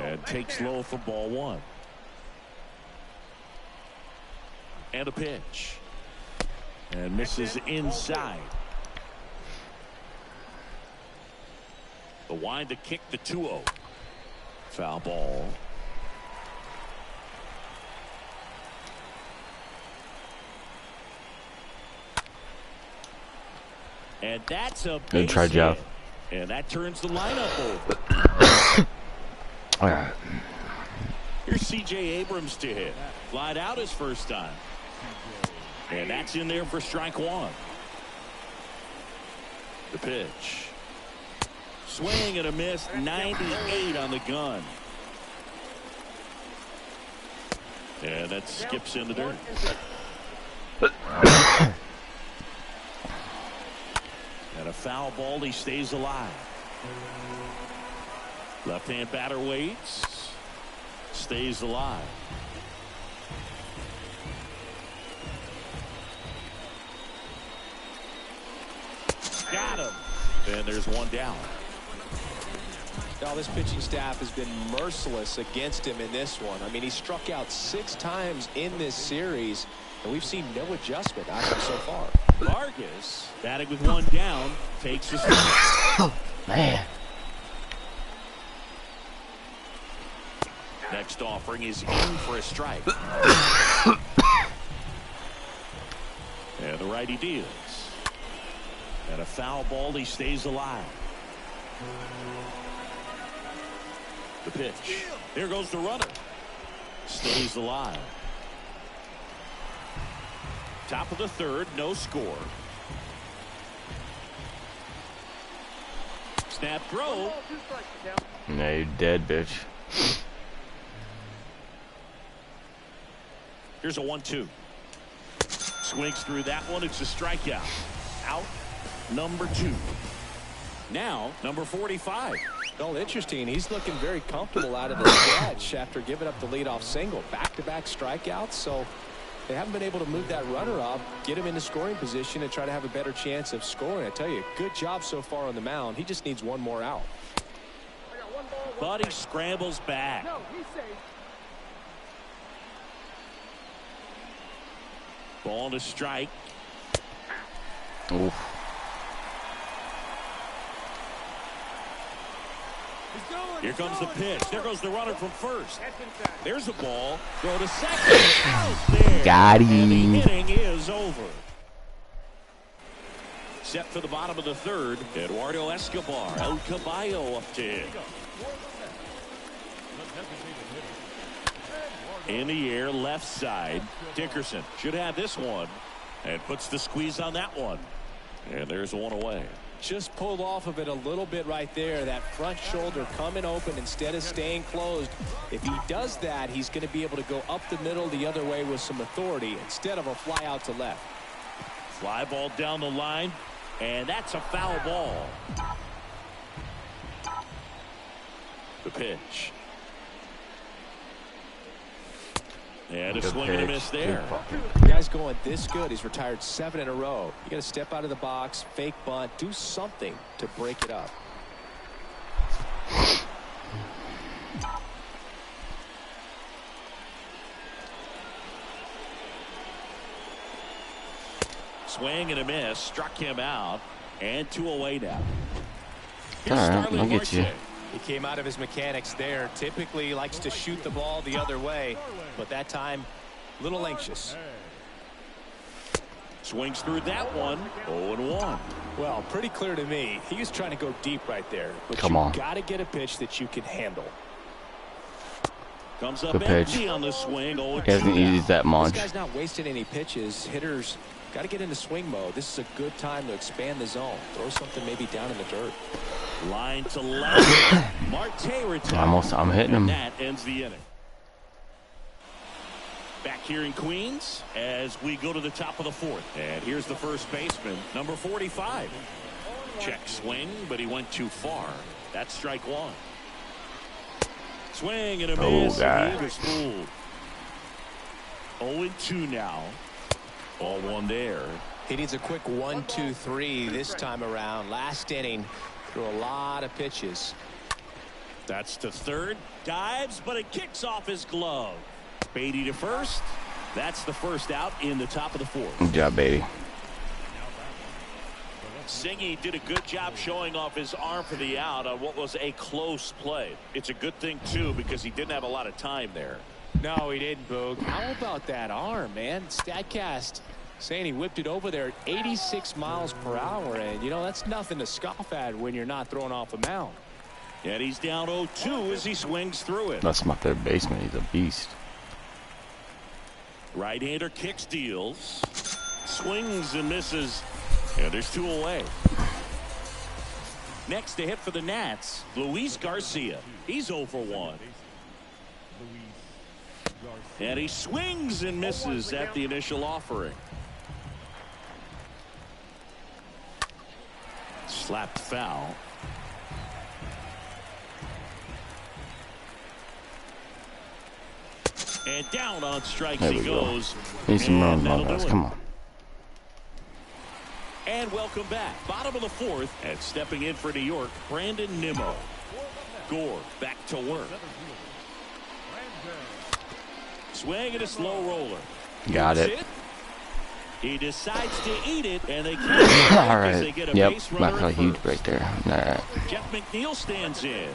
And takes low for ball 1. And a pitch. And misses inside. The wind to kick the 2-0. Foul ball. And that's a Good try, base Jeff. hit. And that turns the lineup over. All right. Here's C.J. Abrams to hit. Flied out his first time. And that's in there for strike 1. The pitch. Swing and a miss. 98 on the gun. And that skips in the dirt. And a foul ball. He stays alive. Left-hand batter waits. Stays alive. Got him. And there's one down. Now, this pitching staff has been merciless against him in this one. I mean, he struck out 6 times in this series, and we've seen no adjustment out of him so far. Vargas, batting with 1 down, takes the strike. Man. Next offering is in for a strike. And the righty deals. And a foul ball. He stays alive. The pitch. There goes the runner. Stays alive. Top of the 3rd, no score. Snap throw. No, you're dead, bitch. Here's a 1-2. Swings through that one. It's a strikeout. Out number 2. Now number 45. Well, interesting. He's looking very comfortable out of the stretch after giving up the leadoff single. Back-to-back strikeouts. So they haven't been able to move that runner up, get him into scoring position, and try to have a better chance of scoring. I tell you, good job so far on the mound. He just needs 1 more out. Buddy scrambles back. Ball to strike. Oof. Here comes the pitch. There goes the runner from first. There's a ball. Throw to second. Out there. Got And the him. inning is over. Set for the bottom of the 3rd. Eduardo Escobar. El Caballo up to hit. In the air, left side. Dickerson should have this one. And puts the squeeze on that one. And there's one away. Just pulled off of it a little bit right there. That front shoulder coming open instead of staying closed. If he does that, he's going to be able to go up the middle the other way with some authority instead of a fly out to left. Fly ball down the line, and that's a foul ball. The pitch. And a swing and a miss there. The guy's going this good. He's retired 7 in a row. You got to step out of the box, fake bunt, do something to break it up. Swing and a miss, struck him out, and 2 away now. All right, I'll get you. He came out of his mechanics there. Typically he likes to shoot the ball the other way, but that time a little anxious. Swings through that one. 0-1. Well, pretty clear to me. He was trying to go deep right there, but Come on. got to get a pitch that you can handle. Comes up Good pitch. empty on the swing. He hasn't used that much. This guy's not wasting any pitches. Hitters got to get into swing mode. This is a good time to expand the zone. Throw something maybe down in the dirt. Line to left. Marte retires. I'm hitting him. And that ends the inning. Back here in Queens as we go to the top of the 4th. And here's the first baseman, number 45. Check swing, but he went too far. That's strike 1. Swing and a miss. God. He was fooled. 0-2 now. Ball 1 there. He needs a quick 1-2-3 this time around. Last inning, threw a lot of pitches. That's to third. Dives, but it kicks off his glove. Beatty to first. That's the first out in the top of the 4th. Good job, Beatty. Singy did a good job showing off his arm for the out on what was a close play. It's a good thing, too, because he didn't have a lot of time there. No, he didn't, Boog. How about that arm, man? StatCast saying he whipped it over there at 86 miles per hour, and, you know, that's nothing to scoff at when you're not throwing off a mound. And he's down 0-2 as he swings through it. That's my third baseman. He's a beast. Right-hander kicks, deals. Swings and misses. And there's 2 away. Next to hit for the Nats, Luis Garcia. He's 0 for 1. And he swings and misses at the initial offering. Slapped foul. And down on strikes There he we go. goes. Need some And runs, that'll my guys. do it. Come on. And welcome back. Bottom of the 4th. And stepping in for New York, Brandon Nimmo. Gore back to work. Swing and a slow roller. Got it. He decides to eat it, and they can't. All As they right. get a Yep. base runner Not a at huge first. break there. All right. Jeff McNeil stands in.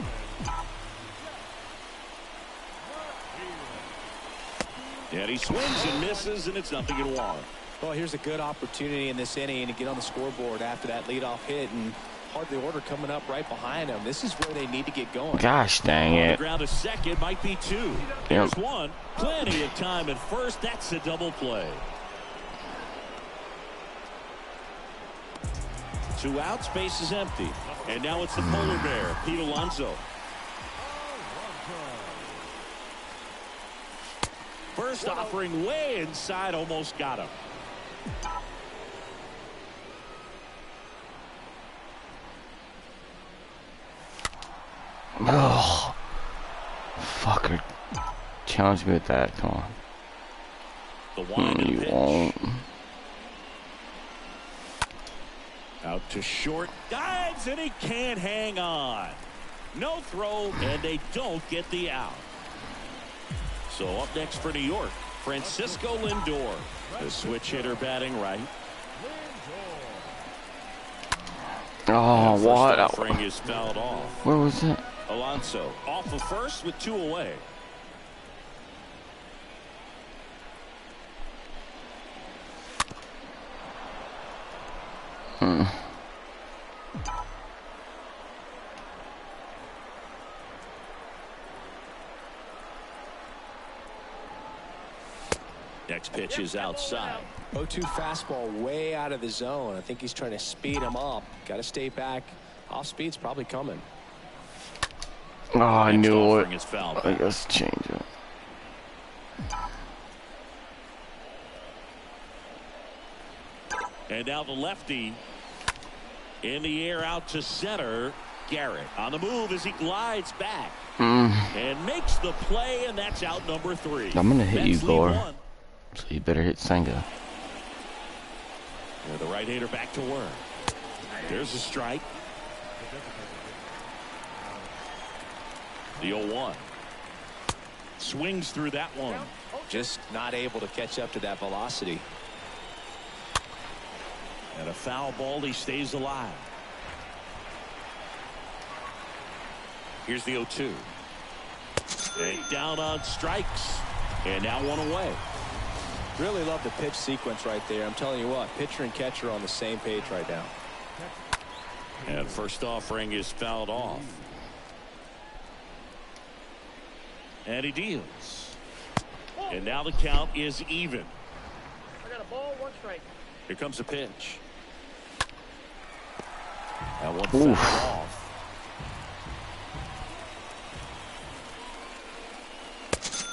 And he swings and misses, and it's 0-1. Well, here's a good opportunity in this inning to get on the scoreboard after that leadoff hit, and part of the order coming up right behind them. This is where they need to get going. Gosh dang On the it. ground a second, might be 2. There's 1. Plenty of time at first. That's a double play. 2 outs, base is empty. And now it's the polar bear, Pete Alonso. First offering way inside, almost got him. Oh, fucker. Challenge me with that. Come on. The wind and You pitch. won't. Out to short. Dives, and he can't hang on. No throw, and they don't get the out. So up next for New York, Francisco Lindor. The switch hitter batting right. Oh, First what? offering is fouled off. Where was it? Alonso off of first with 2 away. Next pitch is outside. 0-2 fastball way out of the zone. I think he's trying to speed him up. Got to stay back. Off speed's probably coming. Oh, I knew it. Is foul. I guess change it. And now the lefty in the air out to center. Garrett on the move as he glides back and makes the play, and that's out number 3. I'm gonna hit you, Mets lead Gore. 1. So you better hit Senga. And the right-hander back to work. There's a strike. The 0-1. Swings through that one. Just not able to catch up to that velocity. And a foul ball. He stays alive. Here's the 0-2. And down on strikes. And now one away. Really love the pitch sequence right there. I'm telling you what, pitcher and catcher are on the same page right now. And first offering is fouled off. And he deals. And now the count is even. I got a ball, 1 strike. Here comes the pitch. That one fouled off.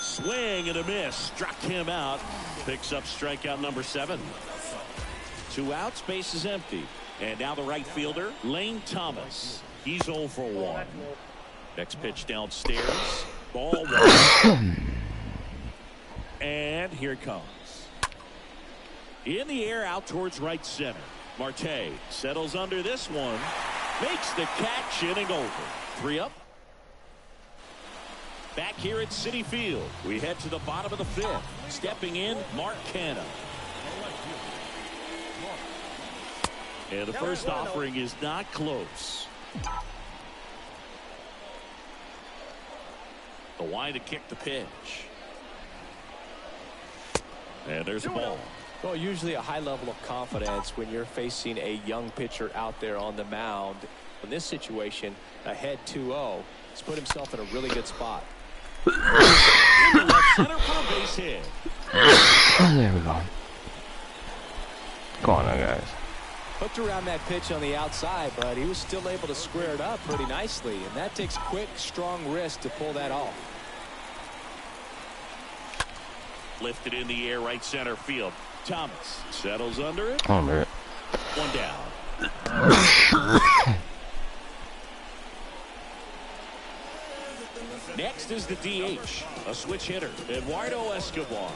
Swing and a miss. Struck him out. Picks up strikeout number 7. 2 outs. Base is empty. And now the right fielder, Lane Thomas. He's 0 for 1. Next pitch downstairs. Ball 1. And here it comes. In the air out towards right center. Marte settles under this one. Makes the catch, inning over. 3 up. Back here at Citi Field, we head to the bottom of the 5th. Stepping in, Mark Canha. And the first offering is not close. The wide to kick the pitch. And there's a ball. Well, usually a high level of confidence when you're facing a young pitcher out there on the mound. In this situation, ahead 2-0, he's put himself in a really good spot. Into left center for a base hit. There we go. Come on now, guys. Hooked around that pitch on the outside, but he was still able to square it up pretty nicely, and that takes quick, strong wrist to pull that off. Lifted in the air, right center field. Thomas settles under it. Under it. 1 down. Next is the DH, a switch hitter, Eduardo Escobar.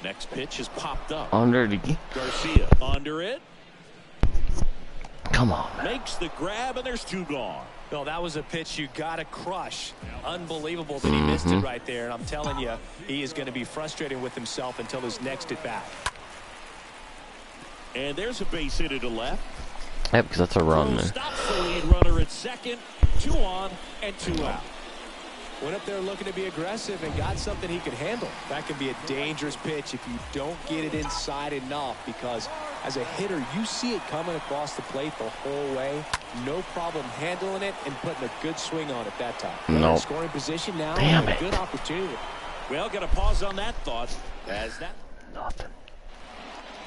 Next pitch is popped up. Under it again. Garcia under it. Come on. Makes the grab, and there's 2 gone. No, that was a pitch you got to crush. Unbelievable that he missed it right there. And I'm telling you, he is going to be frustrated with himself until his next at bat. And there's a base hit to left. Yep, because that's a run there. Stops the lead runner at second. 2 on and 2 out. Went up there looking to be aggressive and got something he could handle. That can be a dangerous pitch if you don't get it inside enough, because as a hitter, you see it coming across the plate the whole way. No problem handling it and putting a good swing on it that time. No. Scoring position now. Damn and a it. good opportunity. Well, got to pause on that thought. As that. Nothing.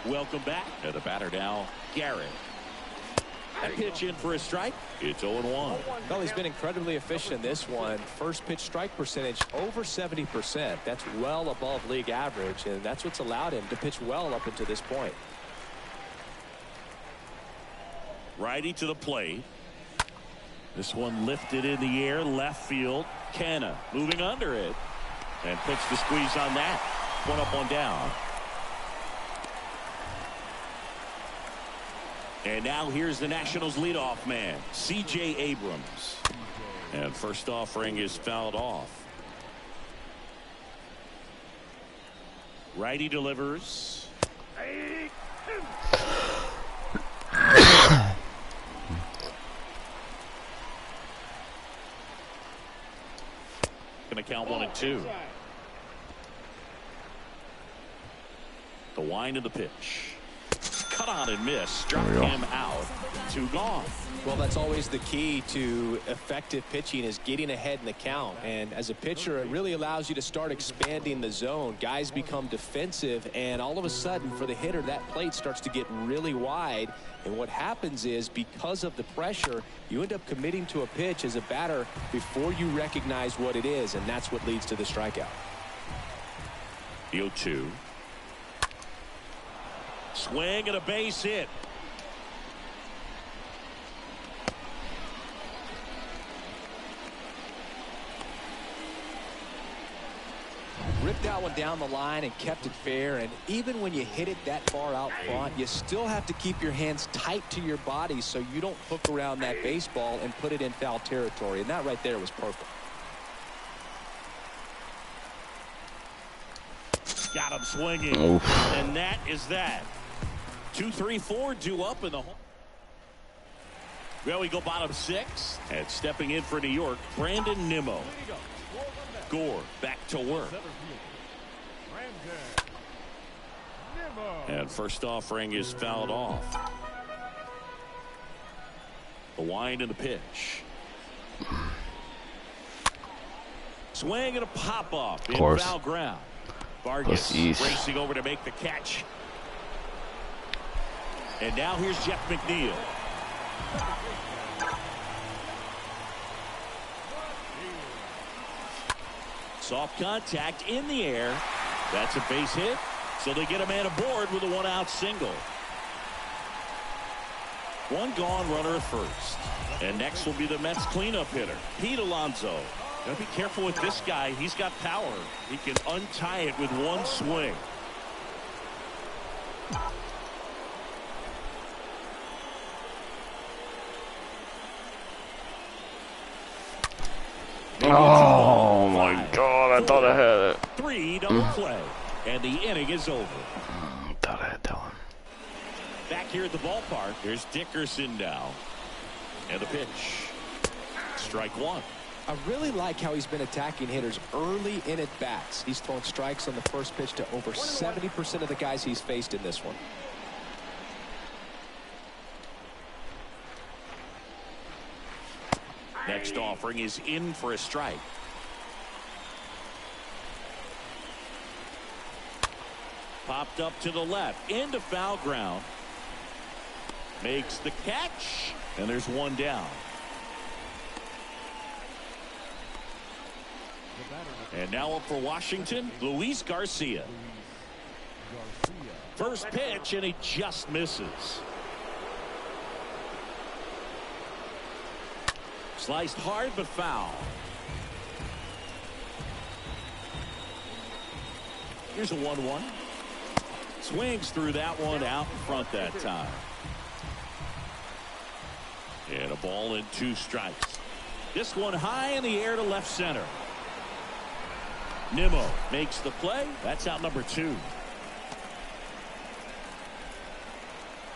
Welcome back. To the batter now, Garrett. That pitch in for a strike. It's 0-1. Well, he's been incredibly efficient in this one. First pitch strike percentage over 70%. That's well above league average, and that's what's allowed him to pitch well up until this point. Righty to the plate. This one lifted in the air, left field. Canha moving under it. And puts the squeeze on that. 1 up, 1 down. And now here's the Nationals leadoff man, C.J. Abrams. And first offering is fouled off. Righty delivers. Going to count 1 and 2. The wind of the pitch. cut on and miss. Struck him out. 2 gone. Well, that's always the key to effective pitching, is getting ahead in the count. And as a pitcher, it really allows you to start expanding the zone. Guys become defensive, and all of a sudden, for the hitter, that plate starts to get really wide. And what happens is, because of the pressure, you end up committing to a pitch as a batter before you recognize what it is, and that's what leads to the strikeout. 0-2. Swing and a base hit. Ripped that one down the line and kept it fair. And even when you hit it that far out front, you still have to keep your hands tight to your body so you don't hook around that baseball and put it in foul territory. And that right there was perfect. Got him swinging. Oof. And that is that. 2, 3, 4 due up in the hole. Well, we go bottom 6. And stepping in for New York, Brandon Nimmo. Gore back to work. And first offering is fouled off. The wind and the pitch. Swing and a pop off in foul ground. Vargas racing over to make the catch. And now here's Jeff McNeil. Soft contact in the air. That's a base hit. So they get a man aboard with a 1-out single. 1 gone, runner at first. And next will be the Mets cleanup hitter, Pete Alonso. Gotta be careful with this guy. He's got power. He can untie it with 1 swing. Oh my God, I thought I had it. 3 double play. And the inning is over. Thought I had that one. Back here at the ballpark, there's Dickerson now. And the pitch. Strike 1. I really like how he's been attacking hitters early in at bats. He's thrown strikes on the first pitch to over 70% of the guys he's faced in this one. Next offering is in for a strike. Popped up to the left, into foul ground. Makes the catch, and there's 1 down. And now up for Washington, Luis Garcia. First pitch, and he just misses. Sliced hard, but foul. Here's a 1-1. Swings through that one out in front that time. And a ball and 2 strikes. This one high in the air to left center. Nimmo makes the play. That's out number 2.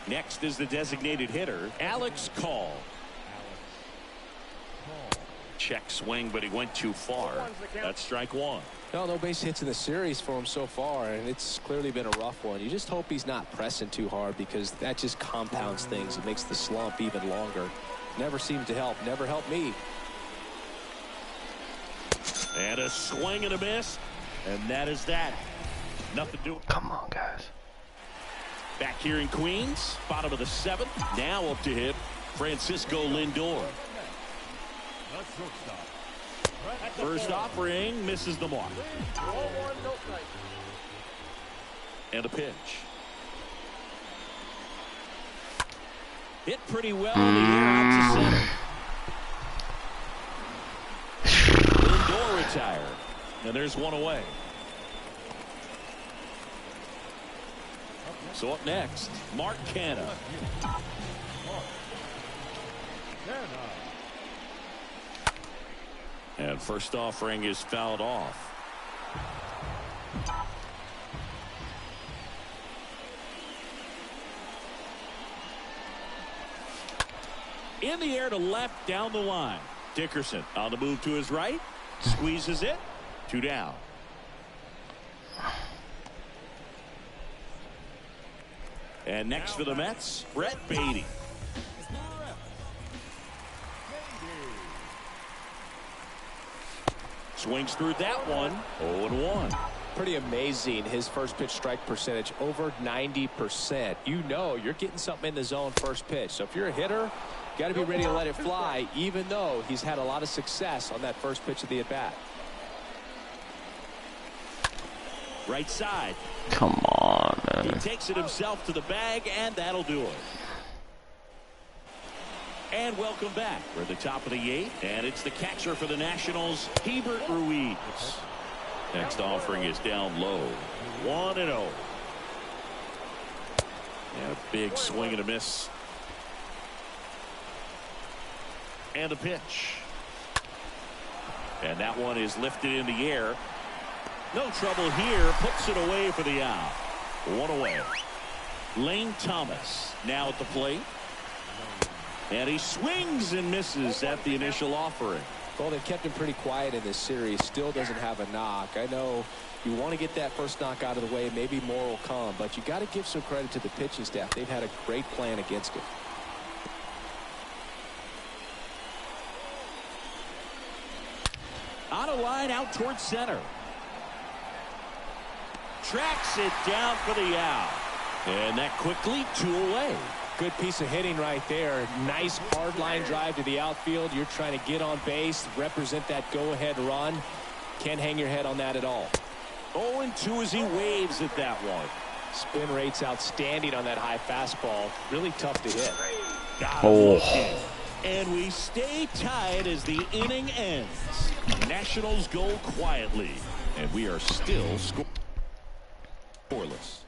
Next is the designated hitter, Alex Call. Check swing, but he went too far. That's strike 1. No base hits in the series for him so far, and it's clearly been a rough one. You just hope he's not pressing too hard, because that just compounds things. It makes the slump even longer. Never seemed to help. Never helped me. And a swing and a miss, and that is that. Nothing to do. Come on, guys. Back here in Queens, bottom of the 7th. Now up to hit Francisco Lindor. First offering misses the mark. And a pitch. Hit pretty well in the air out to center. Lindor retired. And there's 1 away. So up next, Mark Canha. And first offering is fouled off. In the air to left down the line. Dickerson on the move to his right. Squeezes it. 2 down. And next for the Mets, Brett Beatty. Swings through that one. 0-1. Pretty amazing. His first pitch strike percentage over 90%. You know you're getting something in the zone first pitch. So if you're a hitter, you got to be ready to let it fly, even though he's had a lot of success on that first pitch of the at-bat. Right side. Come on, man. He takes it himself to the bag, and that'll do it. And welcome back. We're at the top of the 8th, and it's the catcher for the Nationals, Hebert Ruiz. Next offering is down low. 1-0. And a big swing and a miss. And a pitch. And that one is lifted in the air. No trouble here. Puts it away for the out. 1 away. Lane Thomas now at the plate. And he swings and misses at the initial offering. Well, they've kept him pretty quiet in this series. Still doesn't have a knock. I know you want to get that first knock out of the way. Maybe more will come. But you got to give some credit to the pitching staff. They've had a great plan against him. On a line out towards center. Tracks it down for the out. And that quickly 2 away. Good piece of hitting right there. Nice hard line drive to the outfield. You're trying to get on base, represent that go-ahead run. Can't hang your head on that at all. 0-2 as he waves at that one. Spin rate's outstanding on that high fastball. Really tough to hit. And we stay tied as the inning ends. Nationals go quietly, and we are still scoreless.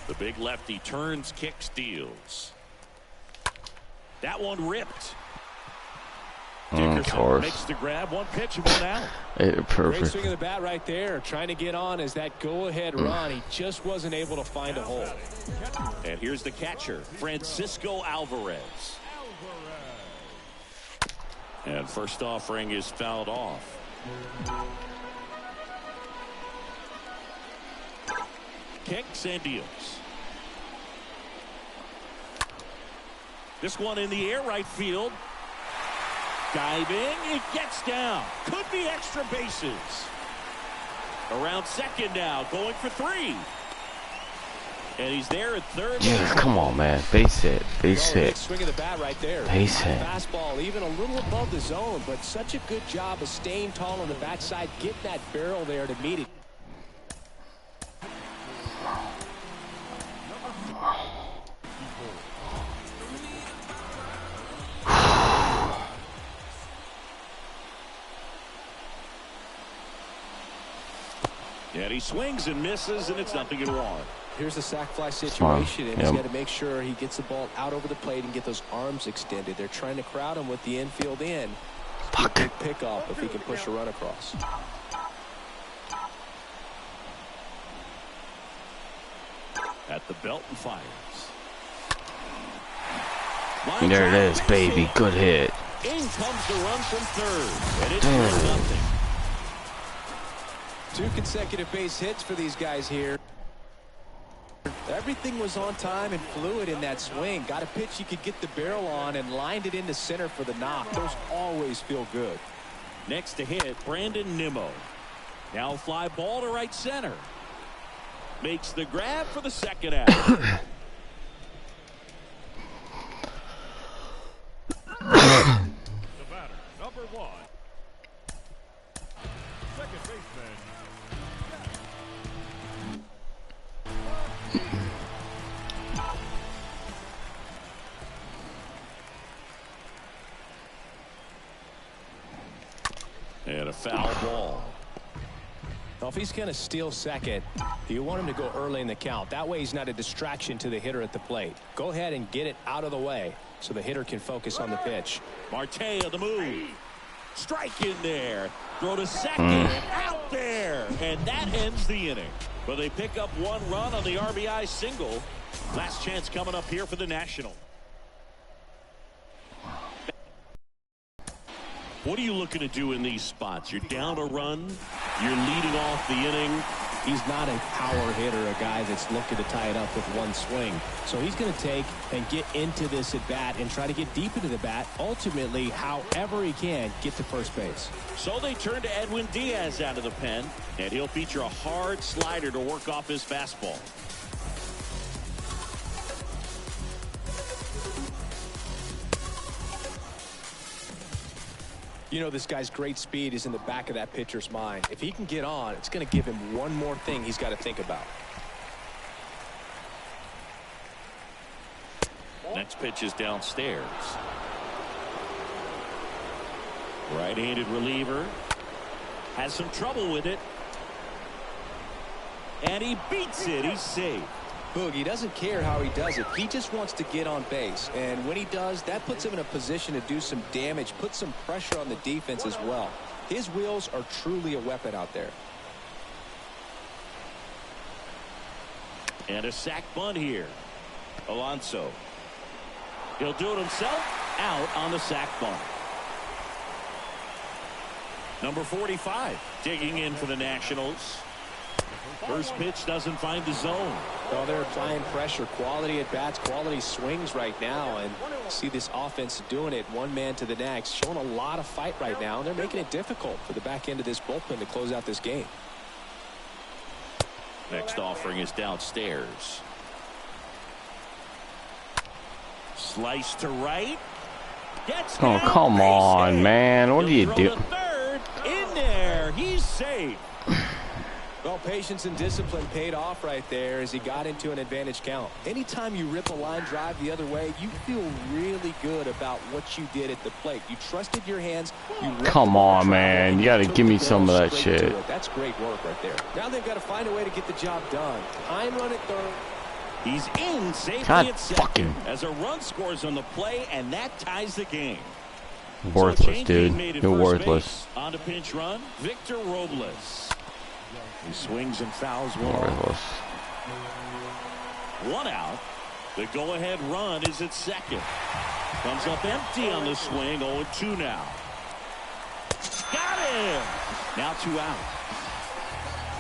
The big lefty turns, kicks, deals. That one ripped. Dickerson makes the grab. 1 pitch and 1 out. Perfect. Great swing of the bat right there. Trying to get on as that go-ahead run. He just wasn't able to find a hole. And here's the catcher, Francisco Alvarez. And first offering is fouled off. Kicks and deals. This one in the air, right field. Diving, it gets down. Could be extra bases. Around second now, going for 3. And he's there at third. Yeah, come on, man. Base hit. Base hit. Swing of the bat right there. Base hit. Fastball even a little above the zone, but such a good job of staying tall on the backside, getting that barrel there to meet it. And he swings and misses, and it's 0-1. Here's the sac fly situation, and he's got to make sure he gets the ball out over the plate and get those arms extended. They're trying to crowd him with the infield in. Big pickoff if he can push a run across. At the belt and fires. There it is, baby. Good hit. In comes the run from third, and it's 3-0. 2 consecutive base hits for these guys here. Everything was on time and fluid in that swing. Got a pitch you could get the barrel on and lined it into center for the knock. Those always feel good. Next to hit, Brandon Nimmo. Now fly ball to right center. Makes the grab for the second out. The batter, number 1. Second baseman. And a foul ball. Well, if he's going to steal second, you want him to go early in the count. That way he's not a distraction to the hitter at the plate. Go ahead and get it out of the way so the hitter can focus on the pitch. Marte on the move. Strike in there. Throw to second. Out there. And that ends the inning. But they pick up 1 run on the RBI single. Last chance coming up here for the National. What are you looking to do in these spots? You're down a run. You're leading off the inning. He's not a power hitter, a guy that's looking to tie it up with one swing. So he's going to take and get into this at bat and try to get deep into the bat. Ultimately, however he can, get to first base. So they turn to Edwin Diaz out of the pen, and he'll feature a hard slider to work off his fastball. You know, this guy's great speed is in the back of that pitcher's mind. If he can get on, it's going to give him one more thing he's got to think about. Next pitch is downstairs. Right-handed reliever. Has some trouble with it. And he beats it. He's safe. Boogie doesn't care how he does it. He just wants to get on base. And when he does, that puts him in a position to do some damage, put some pressure on the defense as well. His wheels are truly a weapon out there. And a sac bunt here. Alonso. He'll do it himself. Out on the sac bunt. Number 45 digging in for the Nationals. First pitch doesn't find the zone. Well, they're applying pressure. Quality at bats, quality swings right now. And see this offense doing it one man to the next. Showing a lot of fight right now. And they're making it difficult for the back end of this bullpen to close out this game. Next offering is downstairs. Slice to right. Gets Oh, come on, man. What do you do? Third, in there. He's safe. Well, patience and discipline paid off right there as he got into an advantage count. Anytime you rip a line drive the other way, you feel really good about what you did at the plate. You trusted your hands. Come on, man. You got to give me some of that shit. That's great work right there. Now they've got to find a way to get the job done. Time run at third. He's in safely God at second fucking. as a run scores on the play, and that ties the game. Worthless, dude. You're worthless. Base. On to pinch run, Victor Robles. He swings and fouls one. Worthless. One out. The go-ahead run is at second. Comes up empty on the swing. 0-2 now. Got him. Now 2 out.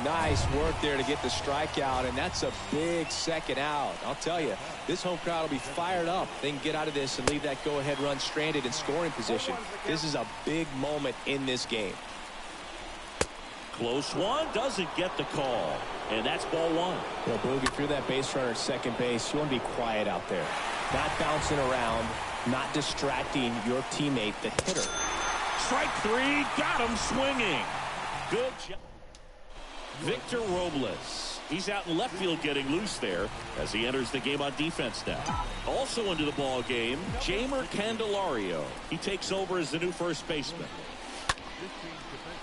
Nice work there to get the strikeout, and that's a big second out. I'll tell you, this home crowd will be fired up. They can get out of this and leave that go-ahead run stranded in scoring position. This is a big moment in this game. Close one, doesn't get the call, and that's ball one. Well, Boog, if you're that base runner at second base, you want to be quiet out there. Not bouncing around, not distracting your teammate, the hitter. Strike 3, got him swinging. Good job. Victor Robles. He's out in left field getting loose there as he enters the game on defense now. Also into the ball game, Jamer Candelario. He takes over as the new first baseman.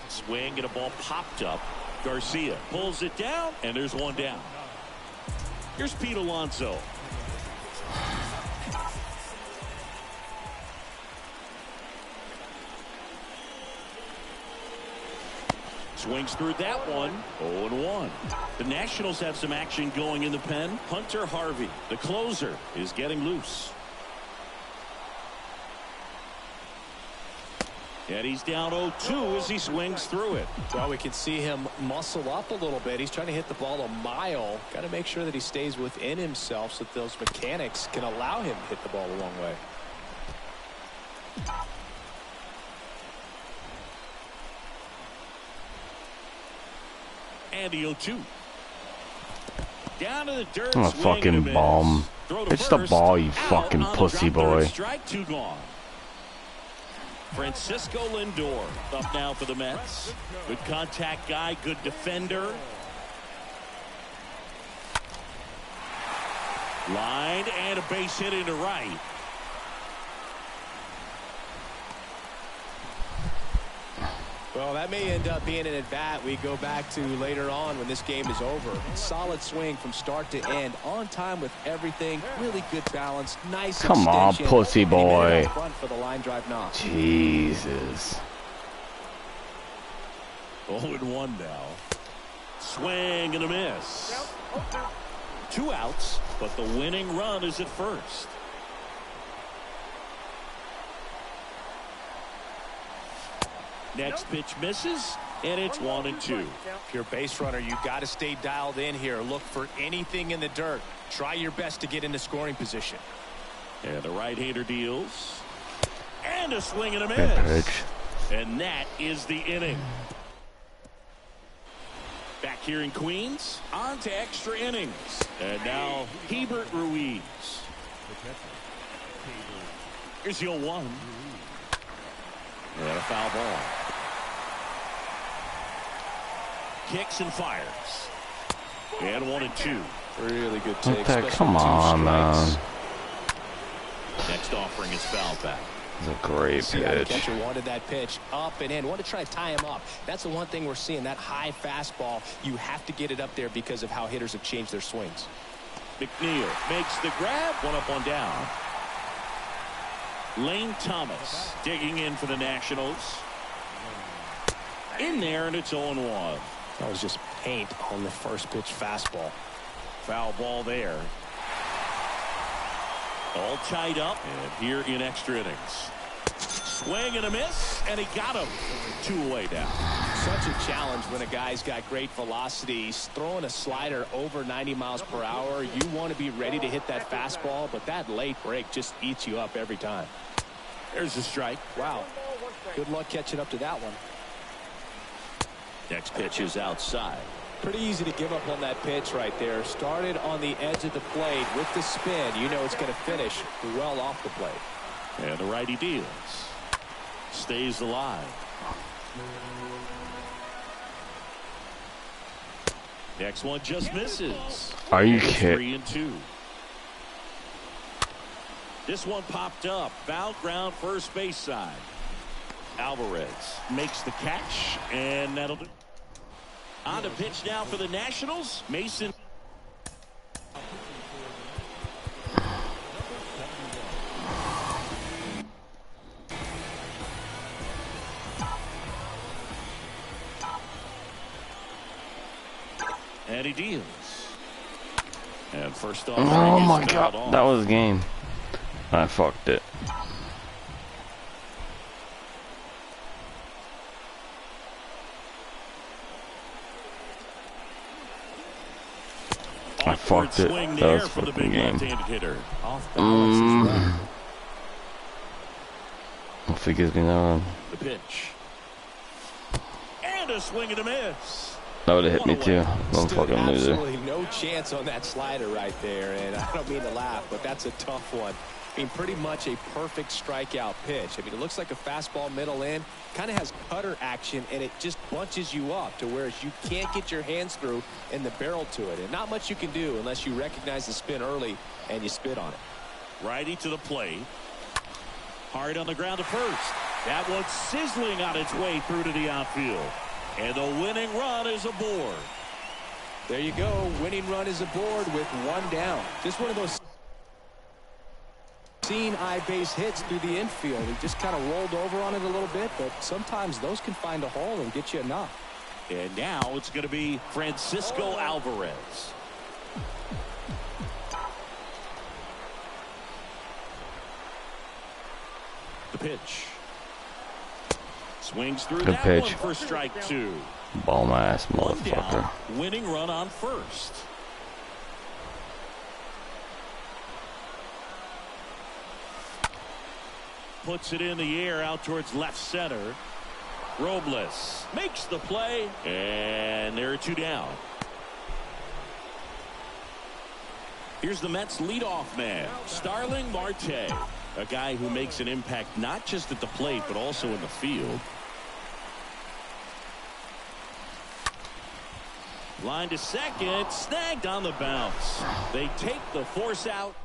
Swing and a ball popped up. Garcia pulls it down, and there's one down. Here's Pete Alonso. Swings through that one. 0-1. The Nationals have some action going in the pen. Hunter Harvey, the closer, is getting loose. And he's down 0-2 as he swings through it. Well, we can see him muscle up a little bit. He's trying to hit the ball a mile. Got to make sure that he stays within himself so that those mechanics can allow him to hit the ball a long way. And the 0-2. Down to the dirt. I'm a fucking bum. Pitch the ball, you fucking pussy boy. Strike 2 gone. Francisco Lindor up now for the Mets. Good contact guy, good defender. Lined and a base hit into right. Well, that may end up being an at-bat we go back to later on when this game is over. Solid swing from start to end. On time with everything. Really good balance. Nice Come on, pussy boy. Front for the line drive knock. Jesus. 0-1 now. Swing and a miss. 2 outs, but the winning run is at first. Next pitch misses, and it's 1-2. If you're a base runner, you got to stay dialed in here. Look for anything in the dirt. Try your best to get into scoring position. And the right-hander deals. And a swing and a Good miss. pitch. And that is the inning. Back here in Queens, on to extra innings. And now Hebert Ruiz. Here's the 0-1. And a foul ball. Kicks and fires. And 1-2. Really good take. Okay, come on, man. Next offering is foul back. It's a great See how the pitch. catcher wanted that pitch up and in. Wanted to try to tie him up. That's the one thing we're seeing. That high fastball, you have to get it up there because of how hitters have changed their swings. McNeil makes the grab. 1 up, 1 down. Lane Thomas digging in for the Nationals. In there, and it's 0-1. That was just paint on the first pitch fastball. Foul ball there. All tied up, and here in extra innings. Swing and a miss, and he got him. 2 away now. Such a challenge when a guy's got great velocity. He's throwing a slider over 90 miles per hour. You want to be ready to hit that fastball, but that late break just eats you up every time. There's a strike. Wow. Good luck catching up to that one. Next pitch is outside. Pretty easy to give up on that pitch right there. Started on the edge of the plate with the spin. You know it's going to finish well off the plate. And the righty deals. Stays alive. Next one just misses. Are you It's kidding? 3-2. This one popped up. Foul ground first base side. Alvarez makes the catch, and that'll do. On the pitch now for the Nationals. Mason. And he deals. And first off, Oh my god, that was a game. I fucked it. I fucked it. That was a fucking game. I think it's gonna run. The pitch. And a swing and a miss. That would have hit me too. I'm fucking loser. Absolutely no chance on that slider right there, and I don't mean to laugh, but that's a tough one. I mean, pretty much a perfect strikeout pitch. I mean, it looks like a fastball middle in, kind of has cutter action, and it just bunches you up to whereas you can't get your hands through and the barrel to it. And not much you can do unless you recognize the spin early and you spit on it. Righty to the plate. Hard on the ground to first. That one's sizzling on its way through to the outfield. And the winning run is aboard. There you go. Winning run is aboard with 1 down. Just one of those seen eye base hits through the infield. He just kind of rolled over on it a little bit, but sometimes those can find a hole and get you a knock. And now it's going to be Francisco Alvarez. The pitch. Swings through Good that pitch. one for strike 2. Ball my ass, 1 motherfucker. down. Winning run on first. Puts it in the air out towards left center. Robles makes the play, and there are 2 down. Here's the Mets leadoff man, Starling Marte, a guy who makes an impact not just at the plate but also in the field. Line to second, snagged on the bounce. They take the force out.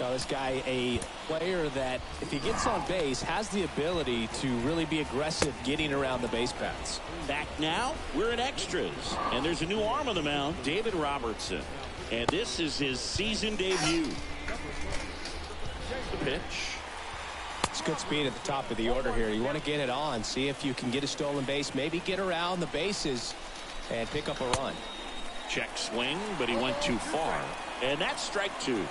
Now, this guy, a player that, if he gets on base, has the ability to really be aggressive getting around the base paths. Back now, we're in extras, and there's a new arm on the mound, David Robertson. And this is his season debut. The pitch. It's good speed at the top of the order here. You want to get it on, see if you can get a stolen base, maybe get around the bases and pick up a run. Check swing, but he went too far. And that's strike 2.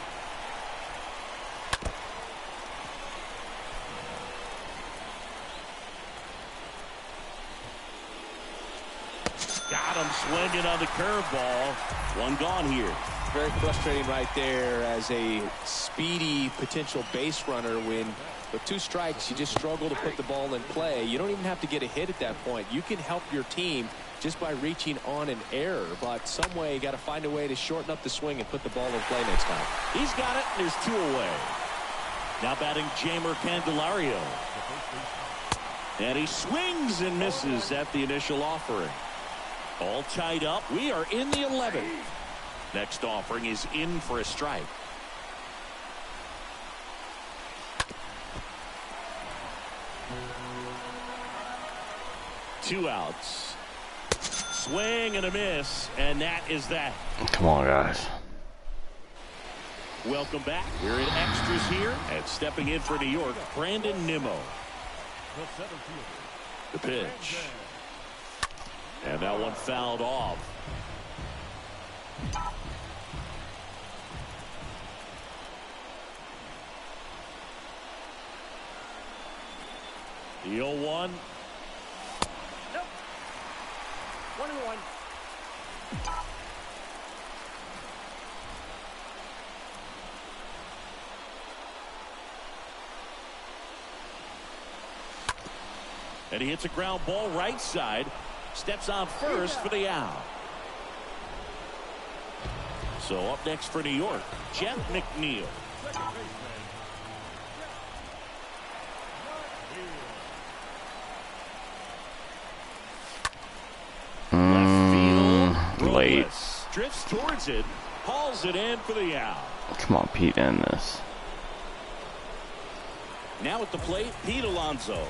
Got him swinging on the curveball. One gone here. Very frustrating right there as a speedy potential base runner when with 2 strikes you just struggle to put the ball in play. You don't even have to get a hit at that point. You can help your team just by reaching on an error, but some way you got to find a way to shorten up the swing and put the ball in play next time. He's got it, and there's 2 away. Now batting Jamer Candelario. And he swings and misses at the initial offering. All tied up. We are in the 11th. Next offering is in for a strike. Two outs. Swing and a miss, and that is that. Come on, guys. Welcome back. We're in extras here, and stepping in for New York, Brandon Nimmo. The pitch. And that one fouled off. The 0-1. Nope. 1-1. And he hits a ground ball right side. Steps on first for the out. So up next for New York, Jeff McNeil. Left field. Late. Drifts towards it. Hauls it in for the out. Come on, Pete, end this. Now at the plate, Pete Alonso.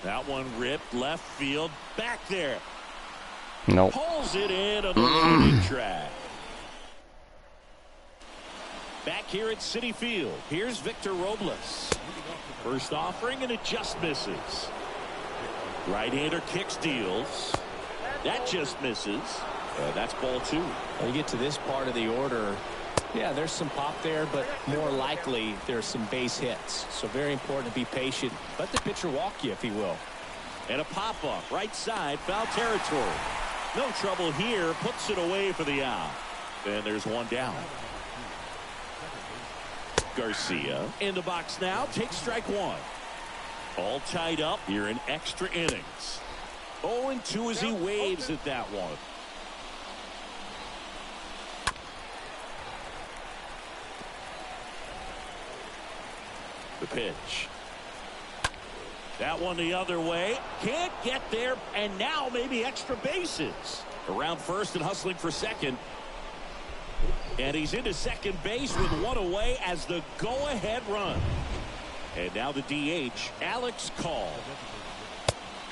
That one ripped left field. Back there. Nope. Pulls it in on the leading track. Back here at Citi Field. Here's Victor Robles. First offering, and it just misses. Right-hander kicks, deals. That just misses. That's ball 2. When you get to this part of the order, yeah, there's some pop there, but more likely there's some base hits. So very important to be patient. Let the pitcher walk you, if he will. And a pop-up, right side, foul territory. No trouble here, puts it away for the out. And there's one down. Garcia in the box now, takes strike 1. All tied up here in extra innings. 0-2 as he waves at that one. The pitch. That one the other way. Can't get there, and now maybe extra bases. Around first and hustling for second. And he's into second base with one away as the go-ahead run. And now the DH, Alex Call.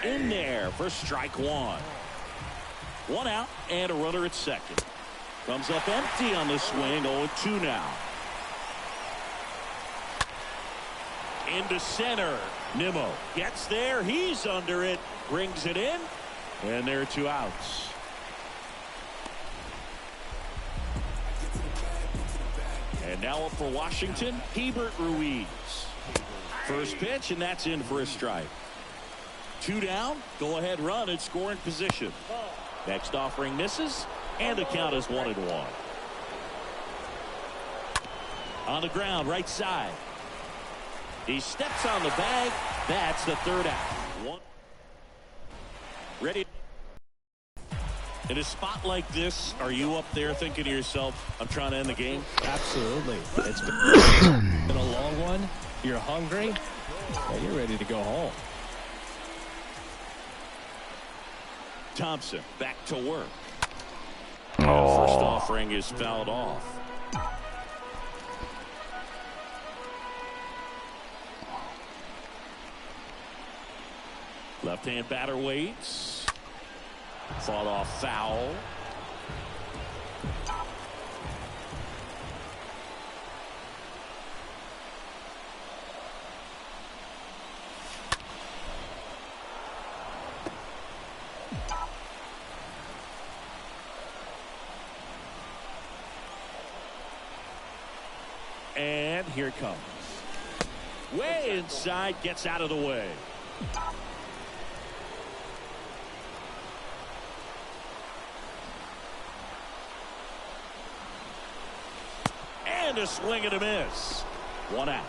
In there for strike 1. One out and a runner at second. Comes up empty on the swing. 0-2 now. Into center. Nimmo gets there. He's under it. Brings it in. And there are 2 outs. And now up for Washington, Hebert Ruiz. First pitch, and that's in for a strike. 2 down. Go ahead run at scoring position. Next offering misses, and the count is 1-1. On the ground, right side. He steps on the bag. That's the 3rd out. Ready. In a spot like this, are you up there thinking to yourself, I'm trying to end the game? Absolutely. It's been a long one. You're hungry. And you're ready to go home. Thompson back to work. Oh. First offering is fouled off. Left-hand batter waits. Fought off foul. And here it comes. Way inside, gets out of the way. And a swing and a miss. 1 out.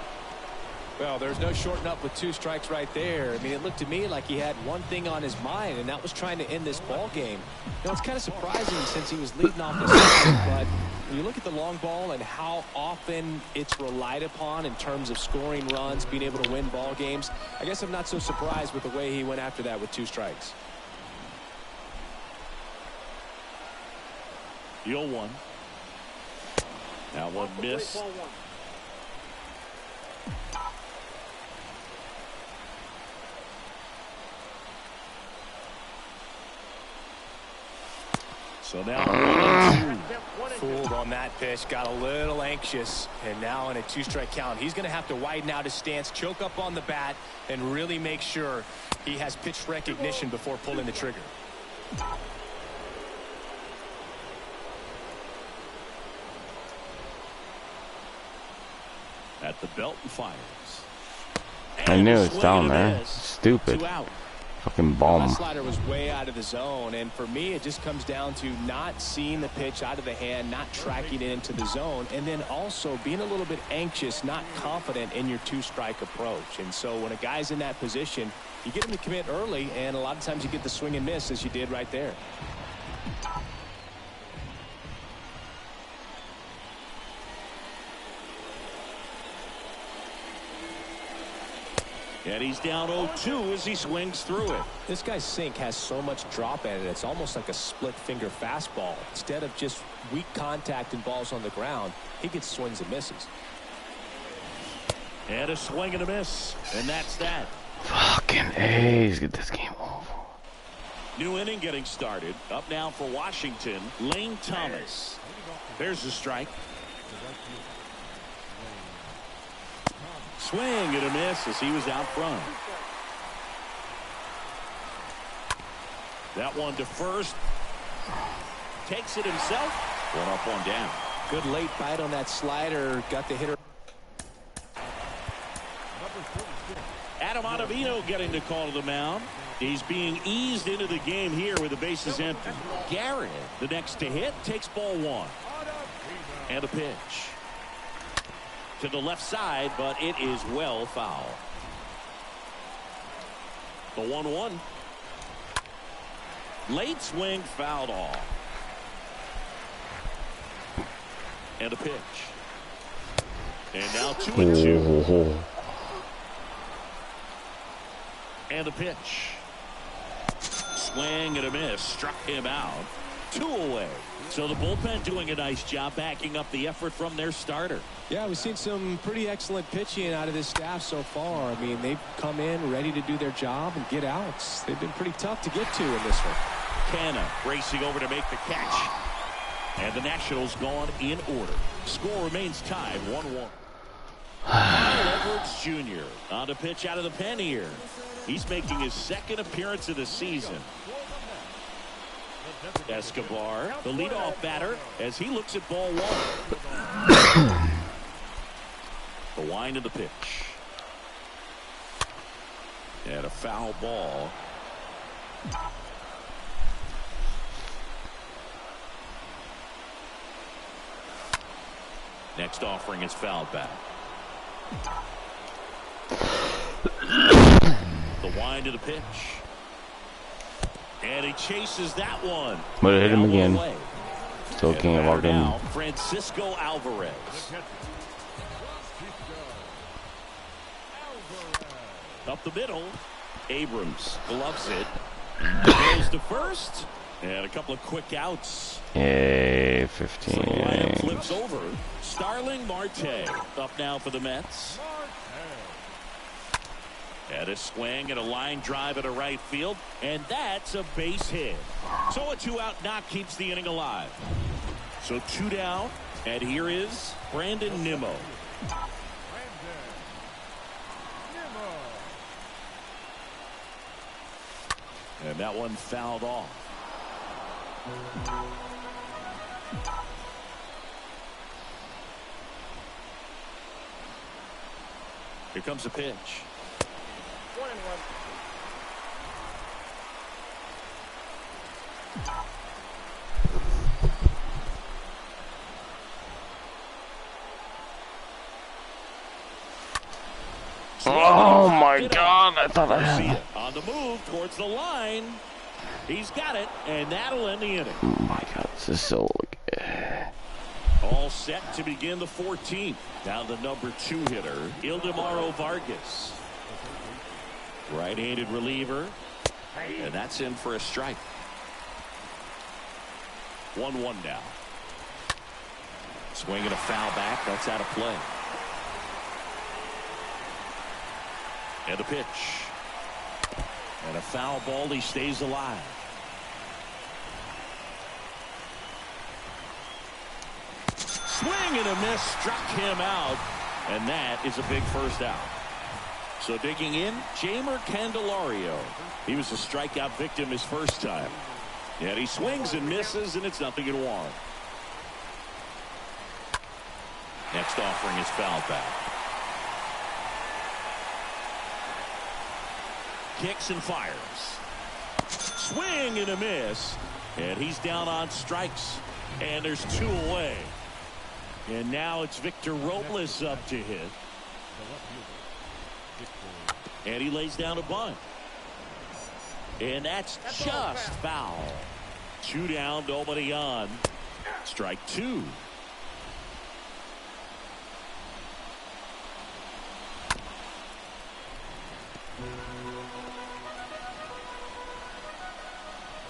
Well, there's no shorting up with 2 strikes right there. I mean, it looked to me like he had one thing on his mind, and that was trying to end this ball game. You know, it's kind of surprising since he was leading off the side, but when you look at the long ball and how often it's relied upon in terms of scoring runs, being able to win ball games, I guess I'm not so surprised with the way he went after that with 2 strikes. 0-1. Now one miss. So now 1-2. Fooled on that pitch, got a little anxious, and now in a 2-strike count, he's going to have to widen out his stance, choke up on the bat, and really make sure he has pitch recognition before pulling the trigger. At the belt and fires. I knew it's down there. Stupid. 2 out. Fucking That bomb. slider was way out of the zone, and for me, it just comes down to not seeing the pitch out of the hand, not tracking it into the zone, and then also being a little bit anxious, not confident in your 2-strike approach. And so when a guy's in that position, you get him to commit early, and a lot of times you get the swing and miss, as you did right there. And he's down 0-2 as he swings through it. This guy's sink has so much drop in it, it's almost like a split finger fastball. Instead of just weak contact and balls on the ground, he gets swings and misses. And a swing and a miss. And that's that. Fucking A's, get this game over. New inning getting started. Up now for Washington, Lane Thomas. There's the strike. Swing and a miss as he was out front. That one to first. Takes it himself. 1 up, 1 down. Good late bite on that slider. Got the hitter. Adam Ottavino getting the call to the mound. He's being eased into the game here with the bases empty. Garrett, the next to hit, takes ball 1. And a pitch. To the left side, but it is well foul. The 1-1. Late swing fouled off. And a pitch. And now 2-2. And a pitch. Swing and a miss. Struck him out. 2 away. So the bullpen doing a nice job backing up the effort from their starter. Yeah, we've seen some pretty excellent pitching out of this staff so far. I mean, they've come in ready to do their job and get outs. They've been pretty tough to get to in this one. Canna racing over to make the catch. And the Nationals gone in order. Score remains tied 1-1. Kyle Edwards Jr. on the pitch out of the pen here. He's making his 2nd appearance of the season. Escobar, the leadoff batter, as he looks at ball 1. The wind of the pitch. And a foul ball. Next offering is fouled back. The wind of the pitch. And he chases that one. But it hit him again. Away. Still can't walk in. Now, Francisco Alvarez. Up the middle. Abrams gloves it. Goes to first. And a couple of quick outs. Yay, So 15. the lineup flips over. Starling Marte up now for the Mets. And a swing and a line drive at a right field. And that's a base hit. So a 2-out knock keeps the inning alive. So 2 down. And here is Brandon Nimmo. And that one fouled off. Here comes a pitch. 1-1. Oh my God! I thought I had it. On the move towards the line. He's got it, and that'll end the inning. Oh my God! This is so. All set to begin the 14th. Now the number 2 hitter, Ildemaro Vargas. Right-handed reliever. And that's in for a strike. 1-1 now. Swinging a foul back. That's out of play. And a pitch. And a foul ball. He stays alive. Swing and a miss, struck him out, and that is a big first out. So digging in, Jeimer Candelario. He was a strikeout victim his first time. And he swings and misses, and it's 0-1. Next offering is foul back. Kicks and fires. Swing and a miss, and he's down on strikes, and there's 2 away. And now it's Victor Robles up to hit. And he lays down a bunt. And that's just foul. 2 down, nobody on. Strike 2.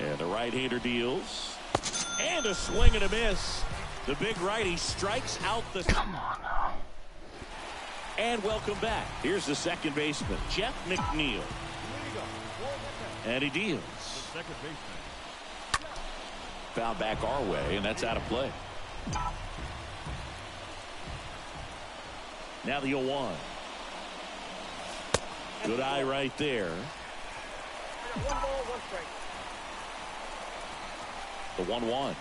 And the right-hander deals. And a swing and a miss. The big righty strikes out the... Come on now. And welcome back. Here's the second baseman, Jeff McNeil. And he deals. Second baseman. Foul back our way, and that's out of play. Now the 0-1. Good eye right there. 1 ball, 1 strike. The 1-1.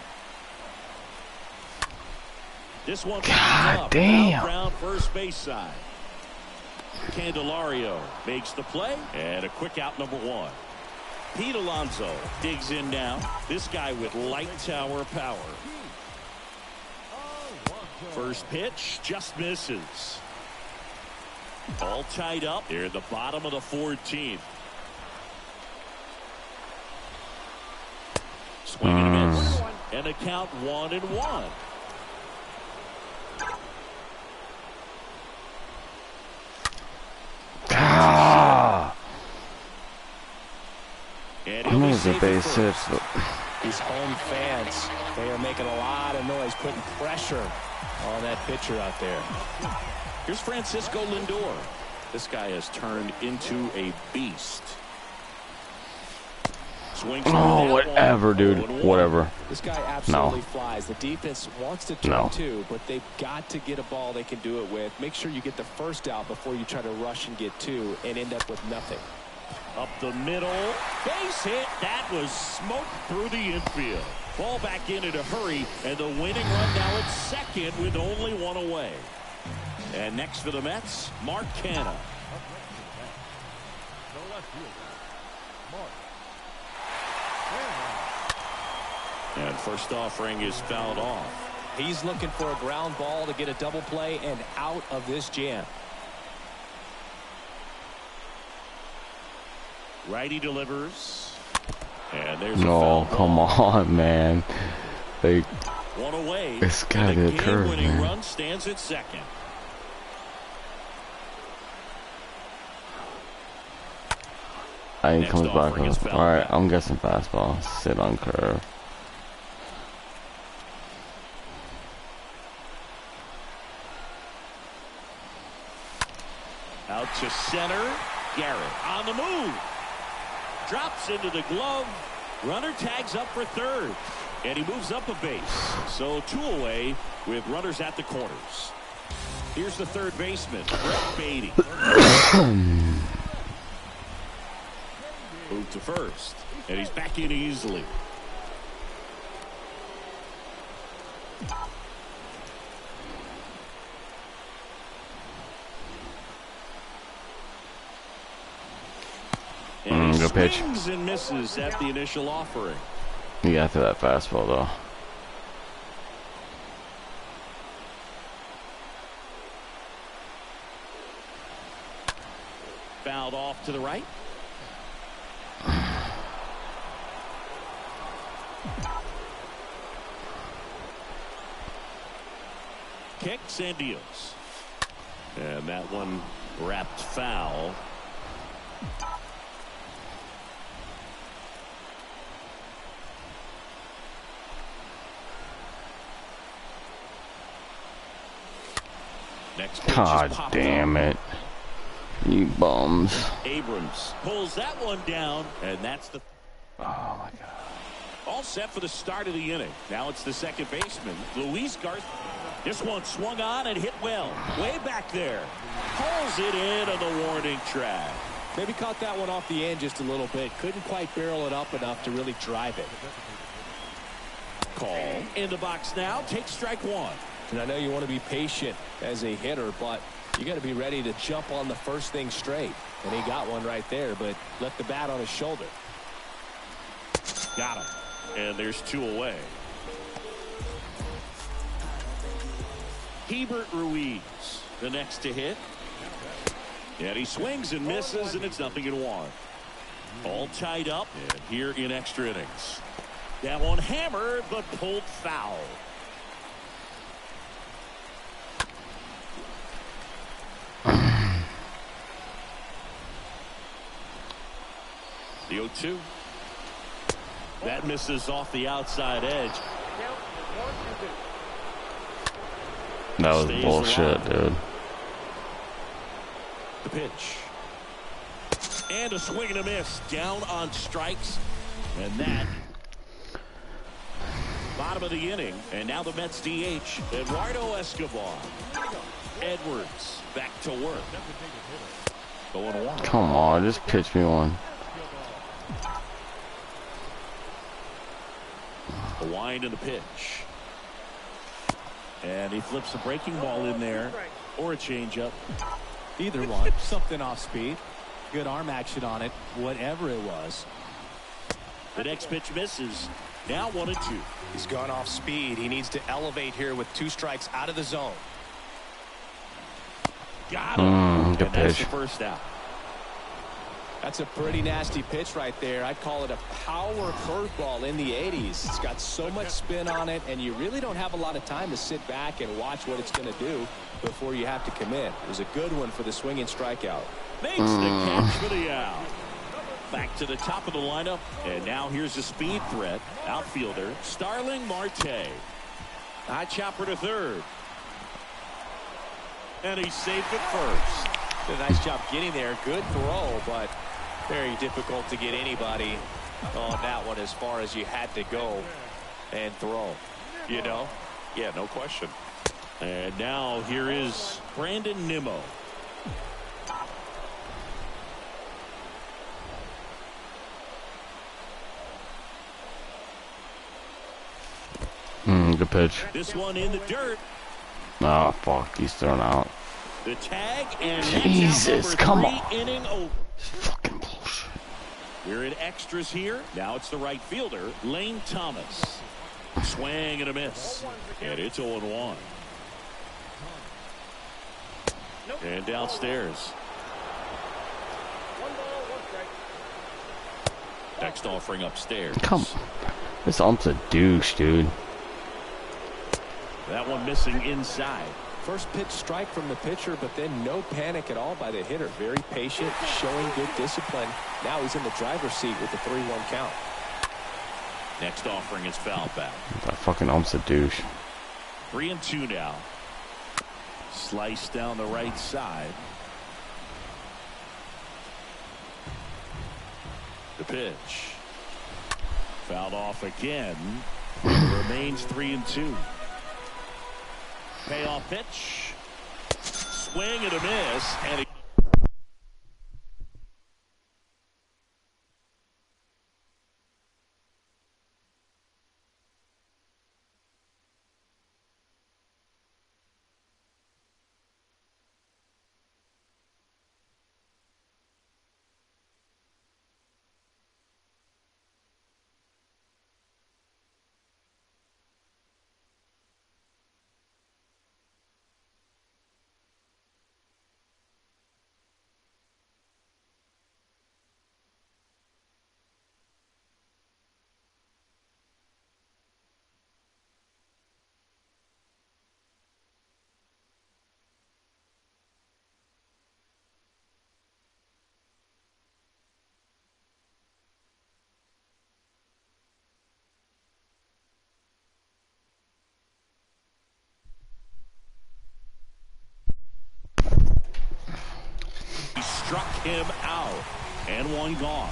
This one, God damn. Ground first base side. Candelario makes the play, and a quick out, number 1. Pete Alonso digs in now. This guy with light tower power. First pitch just misses. All tied up here at the bottom of the 14th. Swing and a miss, and the count 1-1. Ah! And There's a base hit. These home fans, they are making a lot of noise, putting pressure on that pitcher out there. Here's Francisco Lindor. This guy has turned into a beast. Swings Oh, whatever, dude. Whatever. This guy absolutely flies. The defense wants to turn too, but they've got to get a ball they can do it with. Make sure you get the first out before you try to rush and get 2 and end up with nothing. Up the middle. Base hit. That was smoked through the infield. Ball back in a hurry, and the winning run now at second with only 1 away. And next for the Mets, Mark Canha. The left fielder, Mark. And first offering is fouled off. He's looking for a ground ball to get a double play and out of this jam. Righty delivers. And there's No, a foul come ball. on, man. They, 1 away. This guy The did a curve, game-winning man. run stands at second. he Next comes back offering is up. foul Alright, back. I'm guessing fastball. Sit on curve. Out to center. Garrett on the move. Drops into the glove. Runner tags up for third. And he moves up a base. So 2 away with runners at the corners. Here's the third baseman, Brett Beatty. Move to first. And he's back in easily. Good pitch. Swings and misses at the initial offering. You got through that fastball though. Fouled off to the right. Kicks and deals. And that one wrapped foul. Next pitch God is damn it. You bums. Abrams pulls that one down, and that's the. Oh my God. All set for the start of the inning. Now it's the second baseman, Luis Garcia. This one swung on and hit well. Way back there. Pulls it in on the warning track. Maybe caught that one off the end just a little bit. Couldn't quite barrel it up enough to really drive it. Call in the box now. Take strike one. And I know you want to be patient as a hitter, but you got to be ready to jump on the first thing straight. And he got one right there, but left the bat on his shoulder. Got him. And there's two away. Hebert Ruiz, the next to hit. And he swings and misses, and it's 0-1. All tied up, and here in extra innings. That one hammered, but pulled foul. The 0-2. That misses off the outside edge. That was Stays bullshit, alive. dude. The pitch. And a swing and a miss. Down on strikes. And that. Bottom of the inning. And now the Mets DH. Eduardo Escobar. Edwards back to work. Going one. Come on, just pitch me one. The wind and the pitch. And he flips a breaking ball in there. Or a changeup. Either one. Something off speed. Good arm action on it. Whatever it was. The next pitch misses. Now 1-2. He's gone off speed. He needs to elevate here with 2 strikes out of the zone. Got him. Good And that's pitch. the first out. That's a pretty nasty pitch right there. I'd call it a power curveball in the 80s. It's got so much spin on it, and you really don't have a lot of time to sit back and watch what it's going to do before you have to commit. It was a good one for the swinging strikeout. Makes the catch for the out. Back to the top of the lineup, and now here's a speed threat. Outfielder Starling Marte. High chopper to third. And he's safe at first. Did a nice job getting there. Good throw, but very difficult to get anybody on that one as far as you had to go and throw. You know? Yeah, no question. And now here is Brandon Nimmo. Good pitch. This one in the dirt. Oh, fuck. He's thrown out. The tag and Jesus, come on. Inning over. Fucking bullshit. We're in extras here. Now it's the right fielder, Lane Thomas. Swing and a miss. And it's 0-1. And downstairs. Next offering upstairs. Come on. This ump's a douche, dude. That one missing inside. First pitch strike from the pitcher, but then no panic at all by the hitter. Very patient, showing good discipline. Now he's in the driver's seat with the 3-1 count. Next offering is foul back. That fucking ump's a douche. 3-2 now. Slice down the right side. The pitch. Fouled off again. Remains 3-2. Payoff pitch. Swing and a miss. And struck him out. And one gone.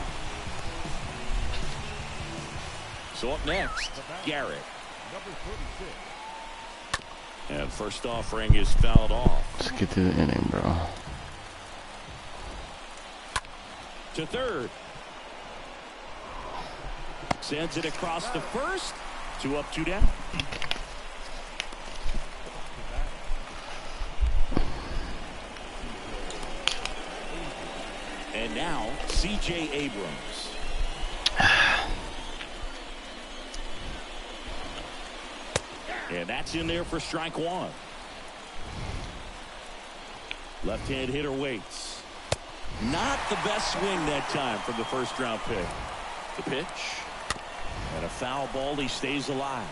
So up next, Garrett. Number 36. And first offering is fouled off. Let's get to the inning, bro. To third. Sends it across the first. 2 up, 2 down. And now, C.J. Abrams. And that's in there for strike one. Left-hand hitter waits. Not the best swing that time from the first round pick. The pitch. And a foul ball. He stays alive.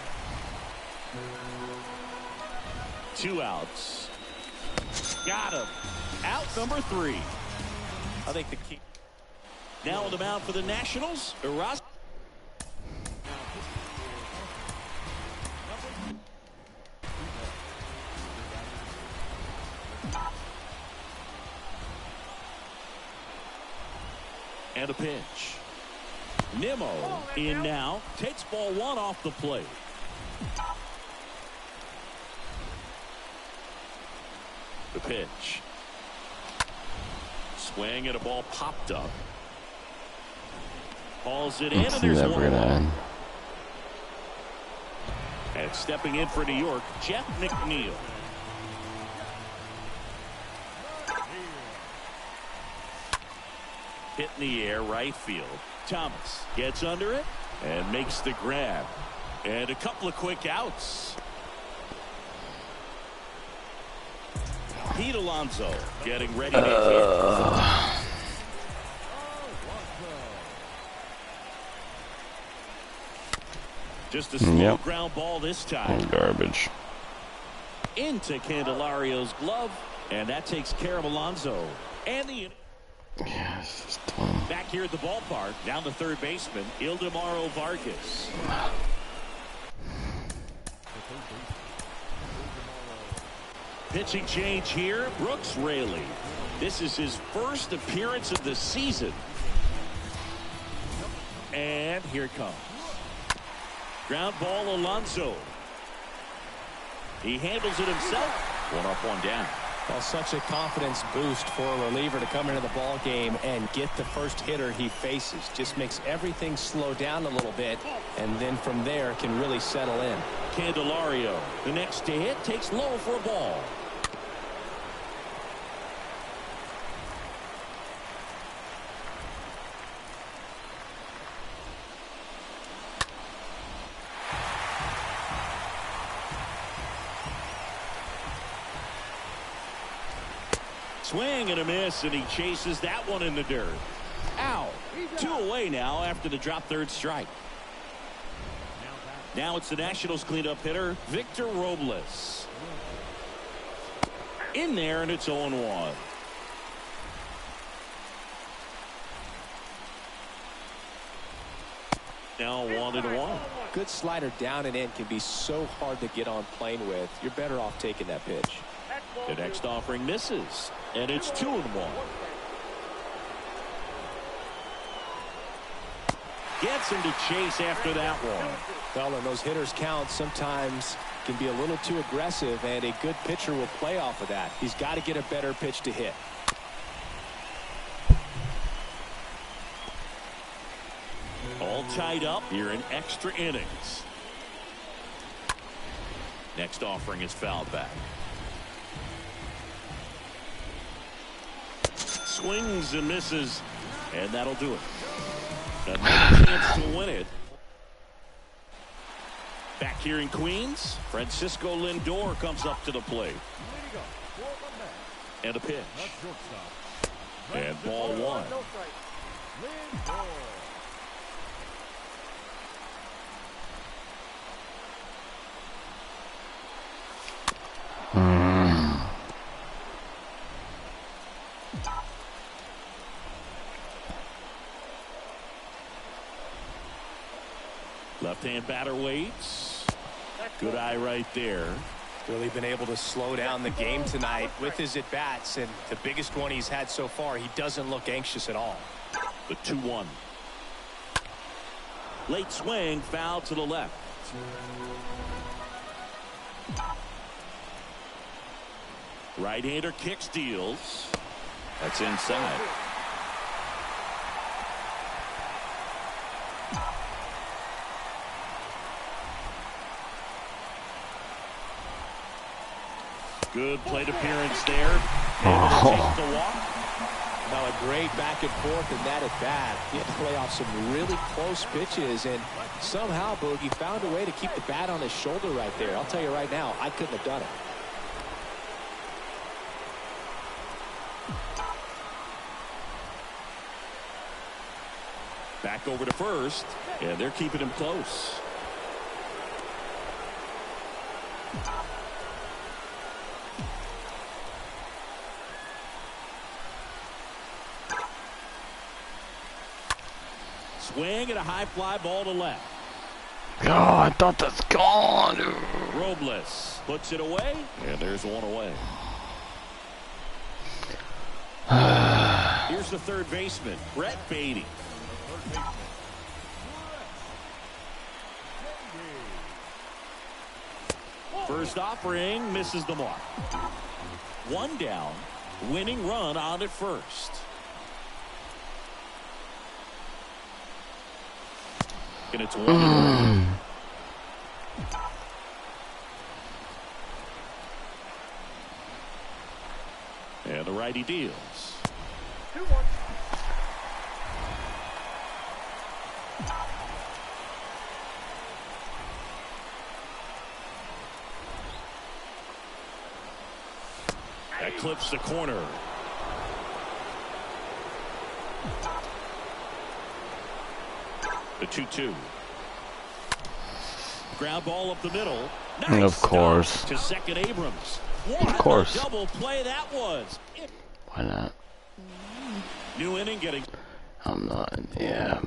2 outs. Got him. Out number 3. I think the key. Now on the mound for the Nationals, Eras. And a pitch. Nimmo in now. Takes ball 1 off the plate. The pitch. Swing and a ball popped up. Hauls it in, Let's and see there's that one we're gonna out. end. And stepping in for New York, Jeff McNeil. Hit in the air, right field. Thomas gets under it and makes the grab. And a couple of quick outs. Pete Alonso getting ready to hit. Just a slow ground ball this time. Garbage. Into Candelario's glove. And that takes care of Alonso. And the Yes, it's dumb. back here at the ballpark, down the third baseman, Ildemaro Vargas. Pitching change here, Brooks Raley. This is his first appearance of the season. And here it comes. Ground ball, Alonso. He handles it himself. 1 up, 1 down. Well, such a confidence boost for a reliever to come into the ball game and get the first hitter he faces. Just makes everything slow down a little bit, and then from there can really settle in. Candelario, the next to hit, takes low for a ball. Swing and a miss, and he chases that one in the dirt. Out. 2 away now after the drop third strike. Now it's the Nationals cleanup hitter, Victor Robles. In there, and it's 0-1. Now 1-1. Good slider down and in can be so hard to get on plane with. You're better off taking that pitch. The next offering misses, and it's 2-1. Gets him to chase after that one. Well, and those hitters count sometimes can be a little too aggressive, and a good pitcher will play off of that. He's got to get a better pitch to hit. All tied up here in extra innings. Next offering is fouled back. Swings and misses, and that'll do it. Another chance to win it. Back here in Queens, Francisco Lindor comes up to the plate. And a pitch. And ball 1. Left-hand batter waits. Good eye right there. Really been able to slow down the game tonight with his at-bats, and the biggest one he's had so far, he doesn't look anxious at all. The 2-1. Late swing, foul to the left. Right-hander kick steals. That's inside. Good plate appearance there. And takes the walk. Now a great back and forth in that at bat. He had to play off some really close pitches, and somehow Bogey found a way to keep the bat on his shoulder right there. I'll tell you right now, I couldn't have done it. Back over to first, and they're keeping him close. Swing and a high fly ball to left. God, I thought that's gone. Robles puts it away, and there's one away. Here's the third baseman, Brett Beatty. First offering misses the mark. One down, winning run on at first. And it's 1-1. And the righty deals. 2-1. That clips the corner. The 2-2. Ground ball up the middle. Nice of course. stop to second Abrams. Of course. What a double play that was. Why not? New inning getting. I'm not. Yeah.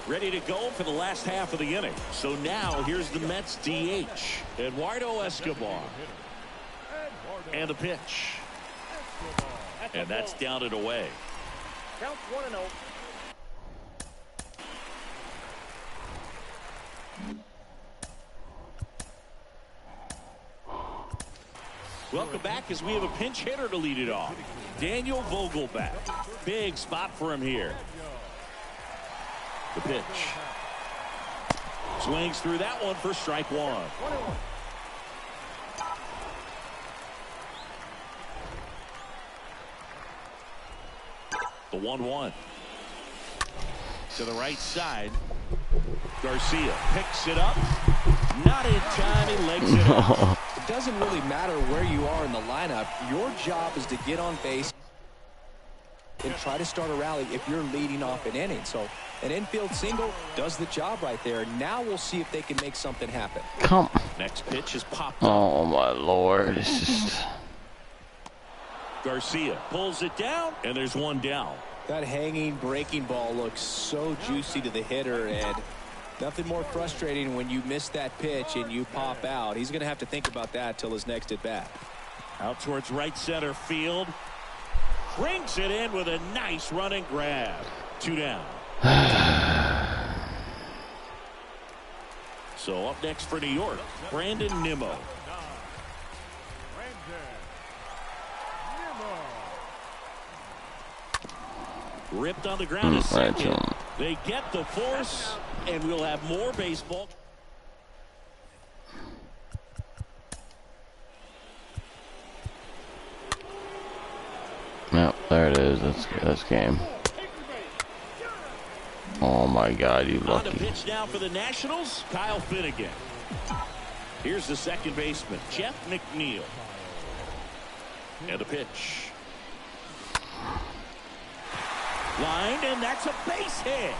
Ready to go for the last half of the inning. So now here's the Mets DH, Eduardo Escobar. And the pitch. And that's down and away. Count 1-0. Welcome back as we have a pinch hitter to lead it off. Daniel Vogelback. Big spot for him here. The pitch. Swings through that one for strike one. 1-1. The 1-1. To the right side. Garcia picks it up. Not in time. He legs it up. It doesn't really matter where you are in the lineup. Your job is to get on base and try to start a rally if you're leading off an inning. So an infield single does the job right there. Now we'll see if they can make something happen. Come. Next pitch is popped up. Oh my Lord! It's just. Garcia pulls it down, and there's one down. That hanging breaking ball looks so juicy to the hitter, and nothing more frustrating when you miss that pitch and you pop out. He's going to have to think about that till his next at bat. Out towards right center field. Brings it in with a nice running grab. 2 down. So up next for New York, Brandon Nimmo. Ripped on the ground to second. They get the force, and we'll have more baseball. Yep, there it is. That's game. Oh my God, you On the lucky. pitch now for the Nationals, Kyle Finnegan. Here's the second baseman, Jeff McNeil. And the pitch. Lined, and that's a base hit.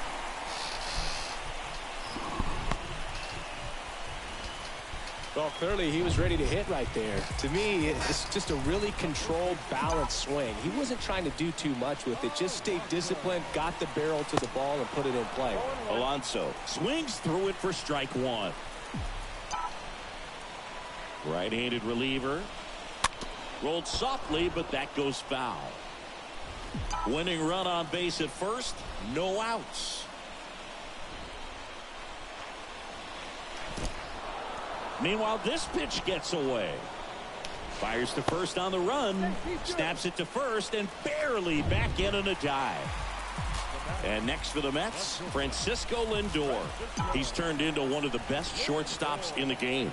Well, clearly he was ready to hit right there. To me, it's just a really controlled, balanced swing. He wasn't trying to do too much with it. Just stayed disciplined, got the barrel to the ball, and put it in play. Alonso swings through it for strike one. Right-handed reliever. Rolled softly, but that goes foul. Winning run on base at first. No outs. Meanwhile, this pitch gets away. Fires to first on the run. Snaps it to first and barely back in on a dive. And next for the Mets, Francisco Lindor. He's turned into one of the best shortstops in the game.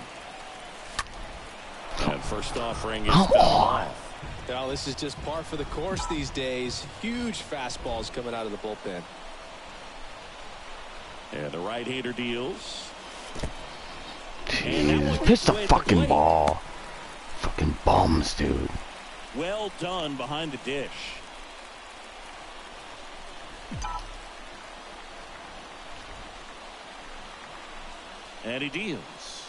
And first offering is fouled off. Well, this is just par for the course these days. Huge fastballs coming out of the bullpen. And the right-hander deals. Jeez, pitch the fucking ball. Fucking bums, dude. Well done behind the dish. And he deals.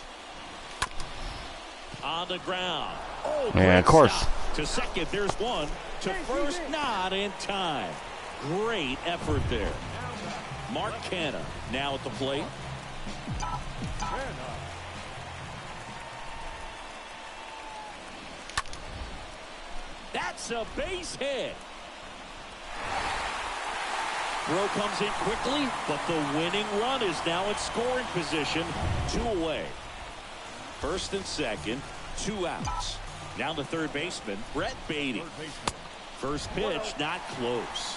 On the ground. Oh, yeah, of course. Stop. To second, there's one. To first, not in time. Great effort there. Mark Canha now at the plate. That's a base hit. Throw comes in quickly, but the winning run is now in scoring position. 2 away. First and second, 2 outs. Now the third baseman, Brett Beatty. First pitch, not close.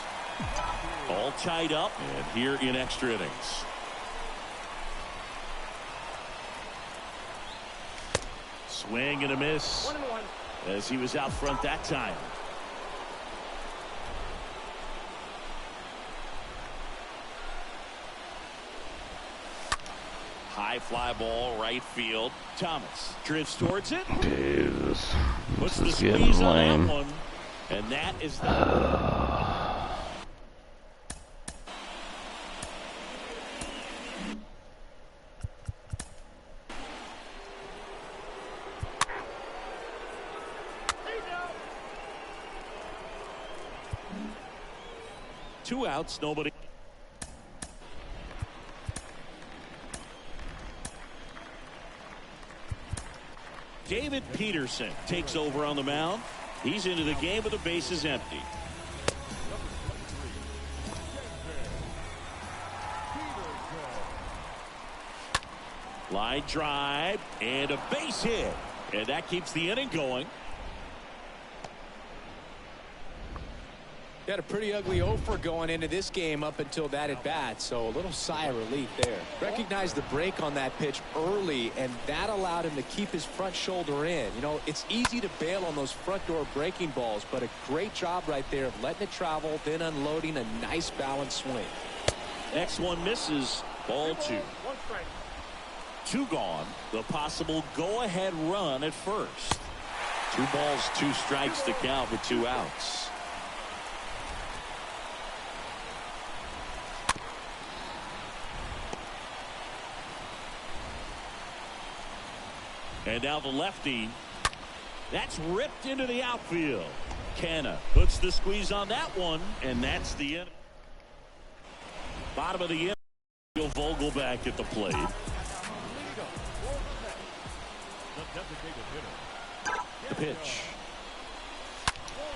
All tied up, and here in extra innings. Swing and a miss as he was out front that time. High fly ball, right field. Thomas drifts towards it. Jesus. Puts the This is getting squeeze on lame. that one. And that is the... 2 outs, nobody. David Peterson takes over on the mound. He's into the game with the bases empty. Line drive and a base hit. And that keeps the inning going. Got a pretty ugly 0-for going into this game up until that at bat, so a little sigh of relief there. Recognized the break on that pitch early, and that allowed him to keep his front shoulder in. You know, it's easy to bail on those front door breaking balls, but a great job right there of letting it travel, then unloading a nice balanced swing. Next one misses. Ball 2. 2 gone. The possible go-ahead run at first. 2 balls, 2 strikes to count with 2 outs. And now the lefty. That's ripped into the outfield. Canha puts the squeeze on that one, and that's the end. Bottom of the inning. Vogel back at the plate. The pitch.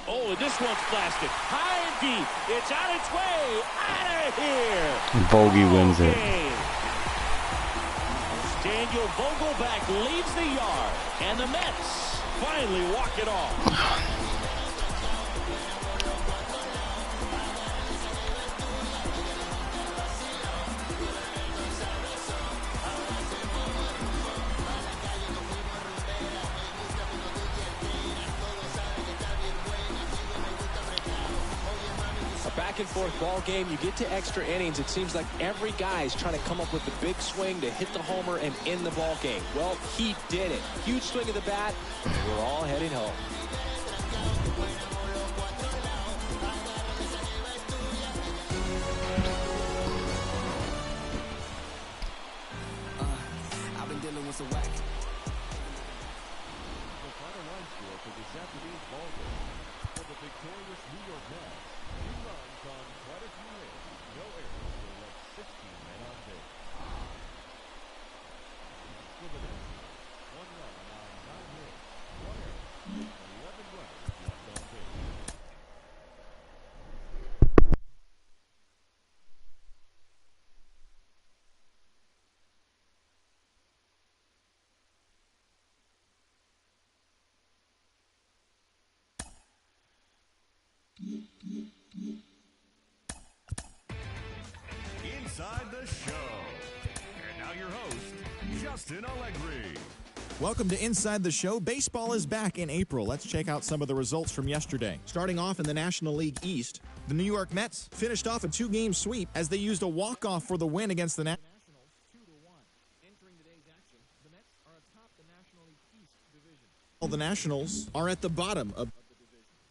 Oh, and this one's blasted. High and deep. It's on its way. Out of here. Bogey wins it. Daniel Vogelback leaves the yard, and the Mets finally walk it off. Back and forth ball game. You get to extra innings, it seems like every guy is trying to come up with the big swing to hit the homer and end the ball game. Well, he did it. Huge swing of the bat. We're all heading home. I've been dealing with some whack. Inside the Show. And now your host, Justin Allegri. Welcome to Inside the Show. Baseball is back in April. Let's check out some of the results from yesterday. Starting off in the National League East, the New York Mets finished off a 2-game sweep as they used a walk-off for the win against the Nationals 2-1. Entering today's action, the Mets are atop the National League East division. The Nationals are at the bottom of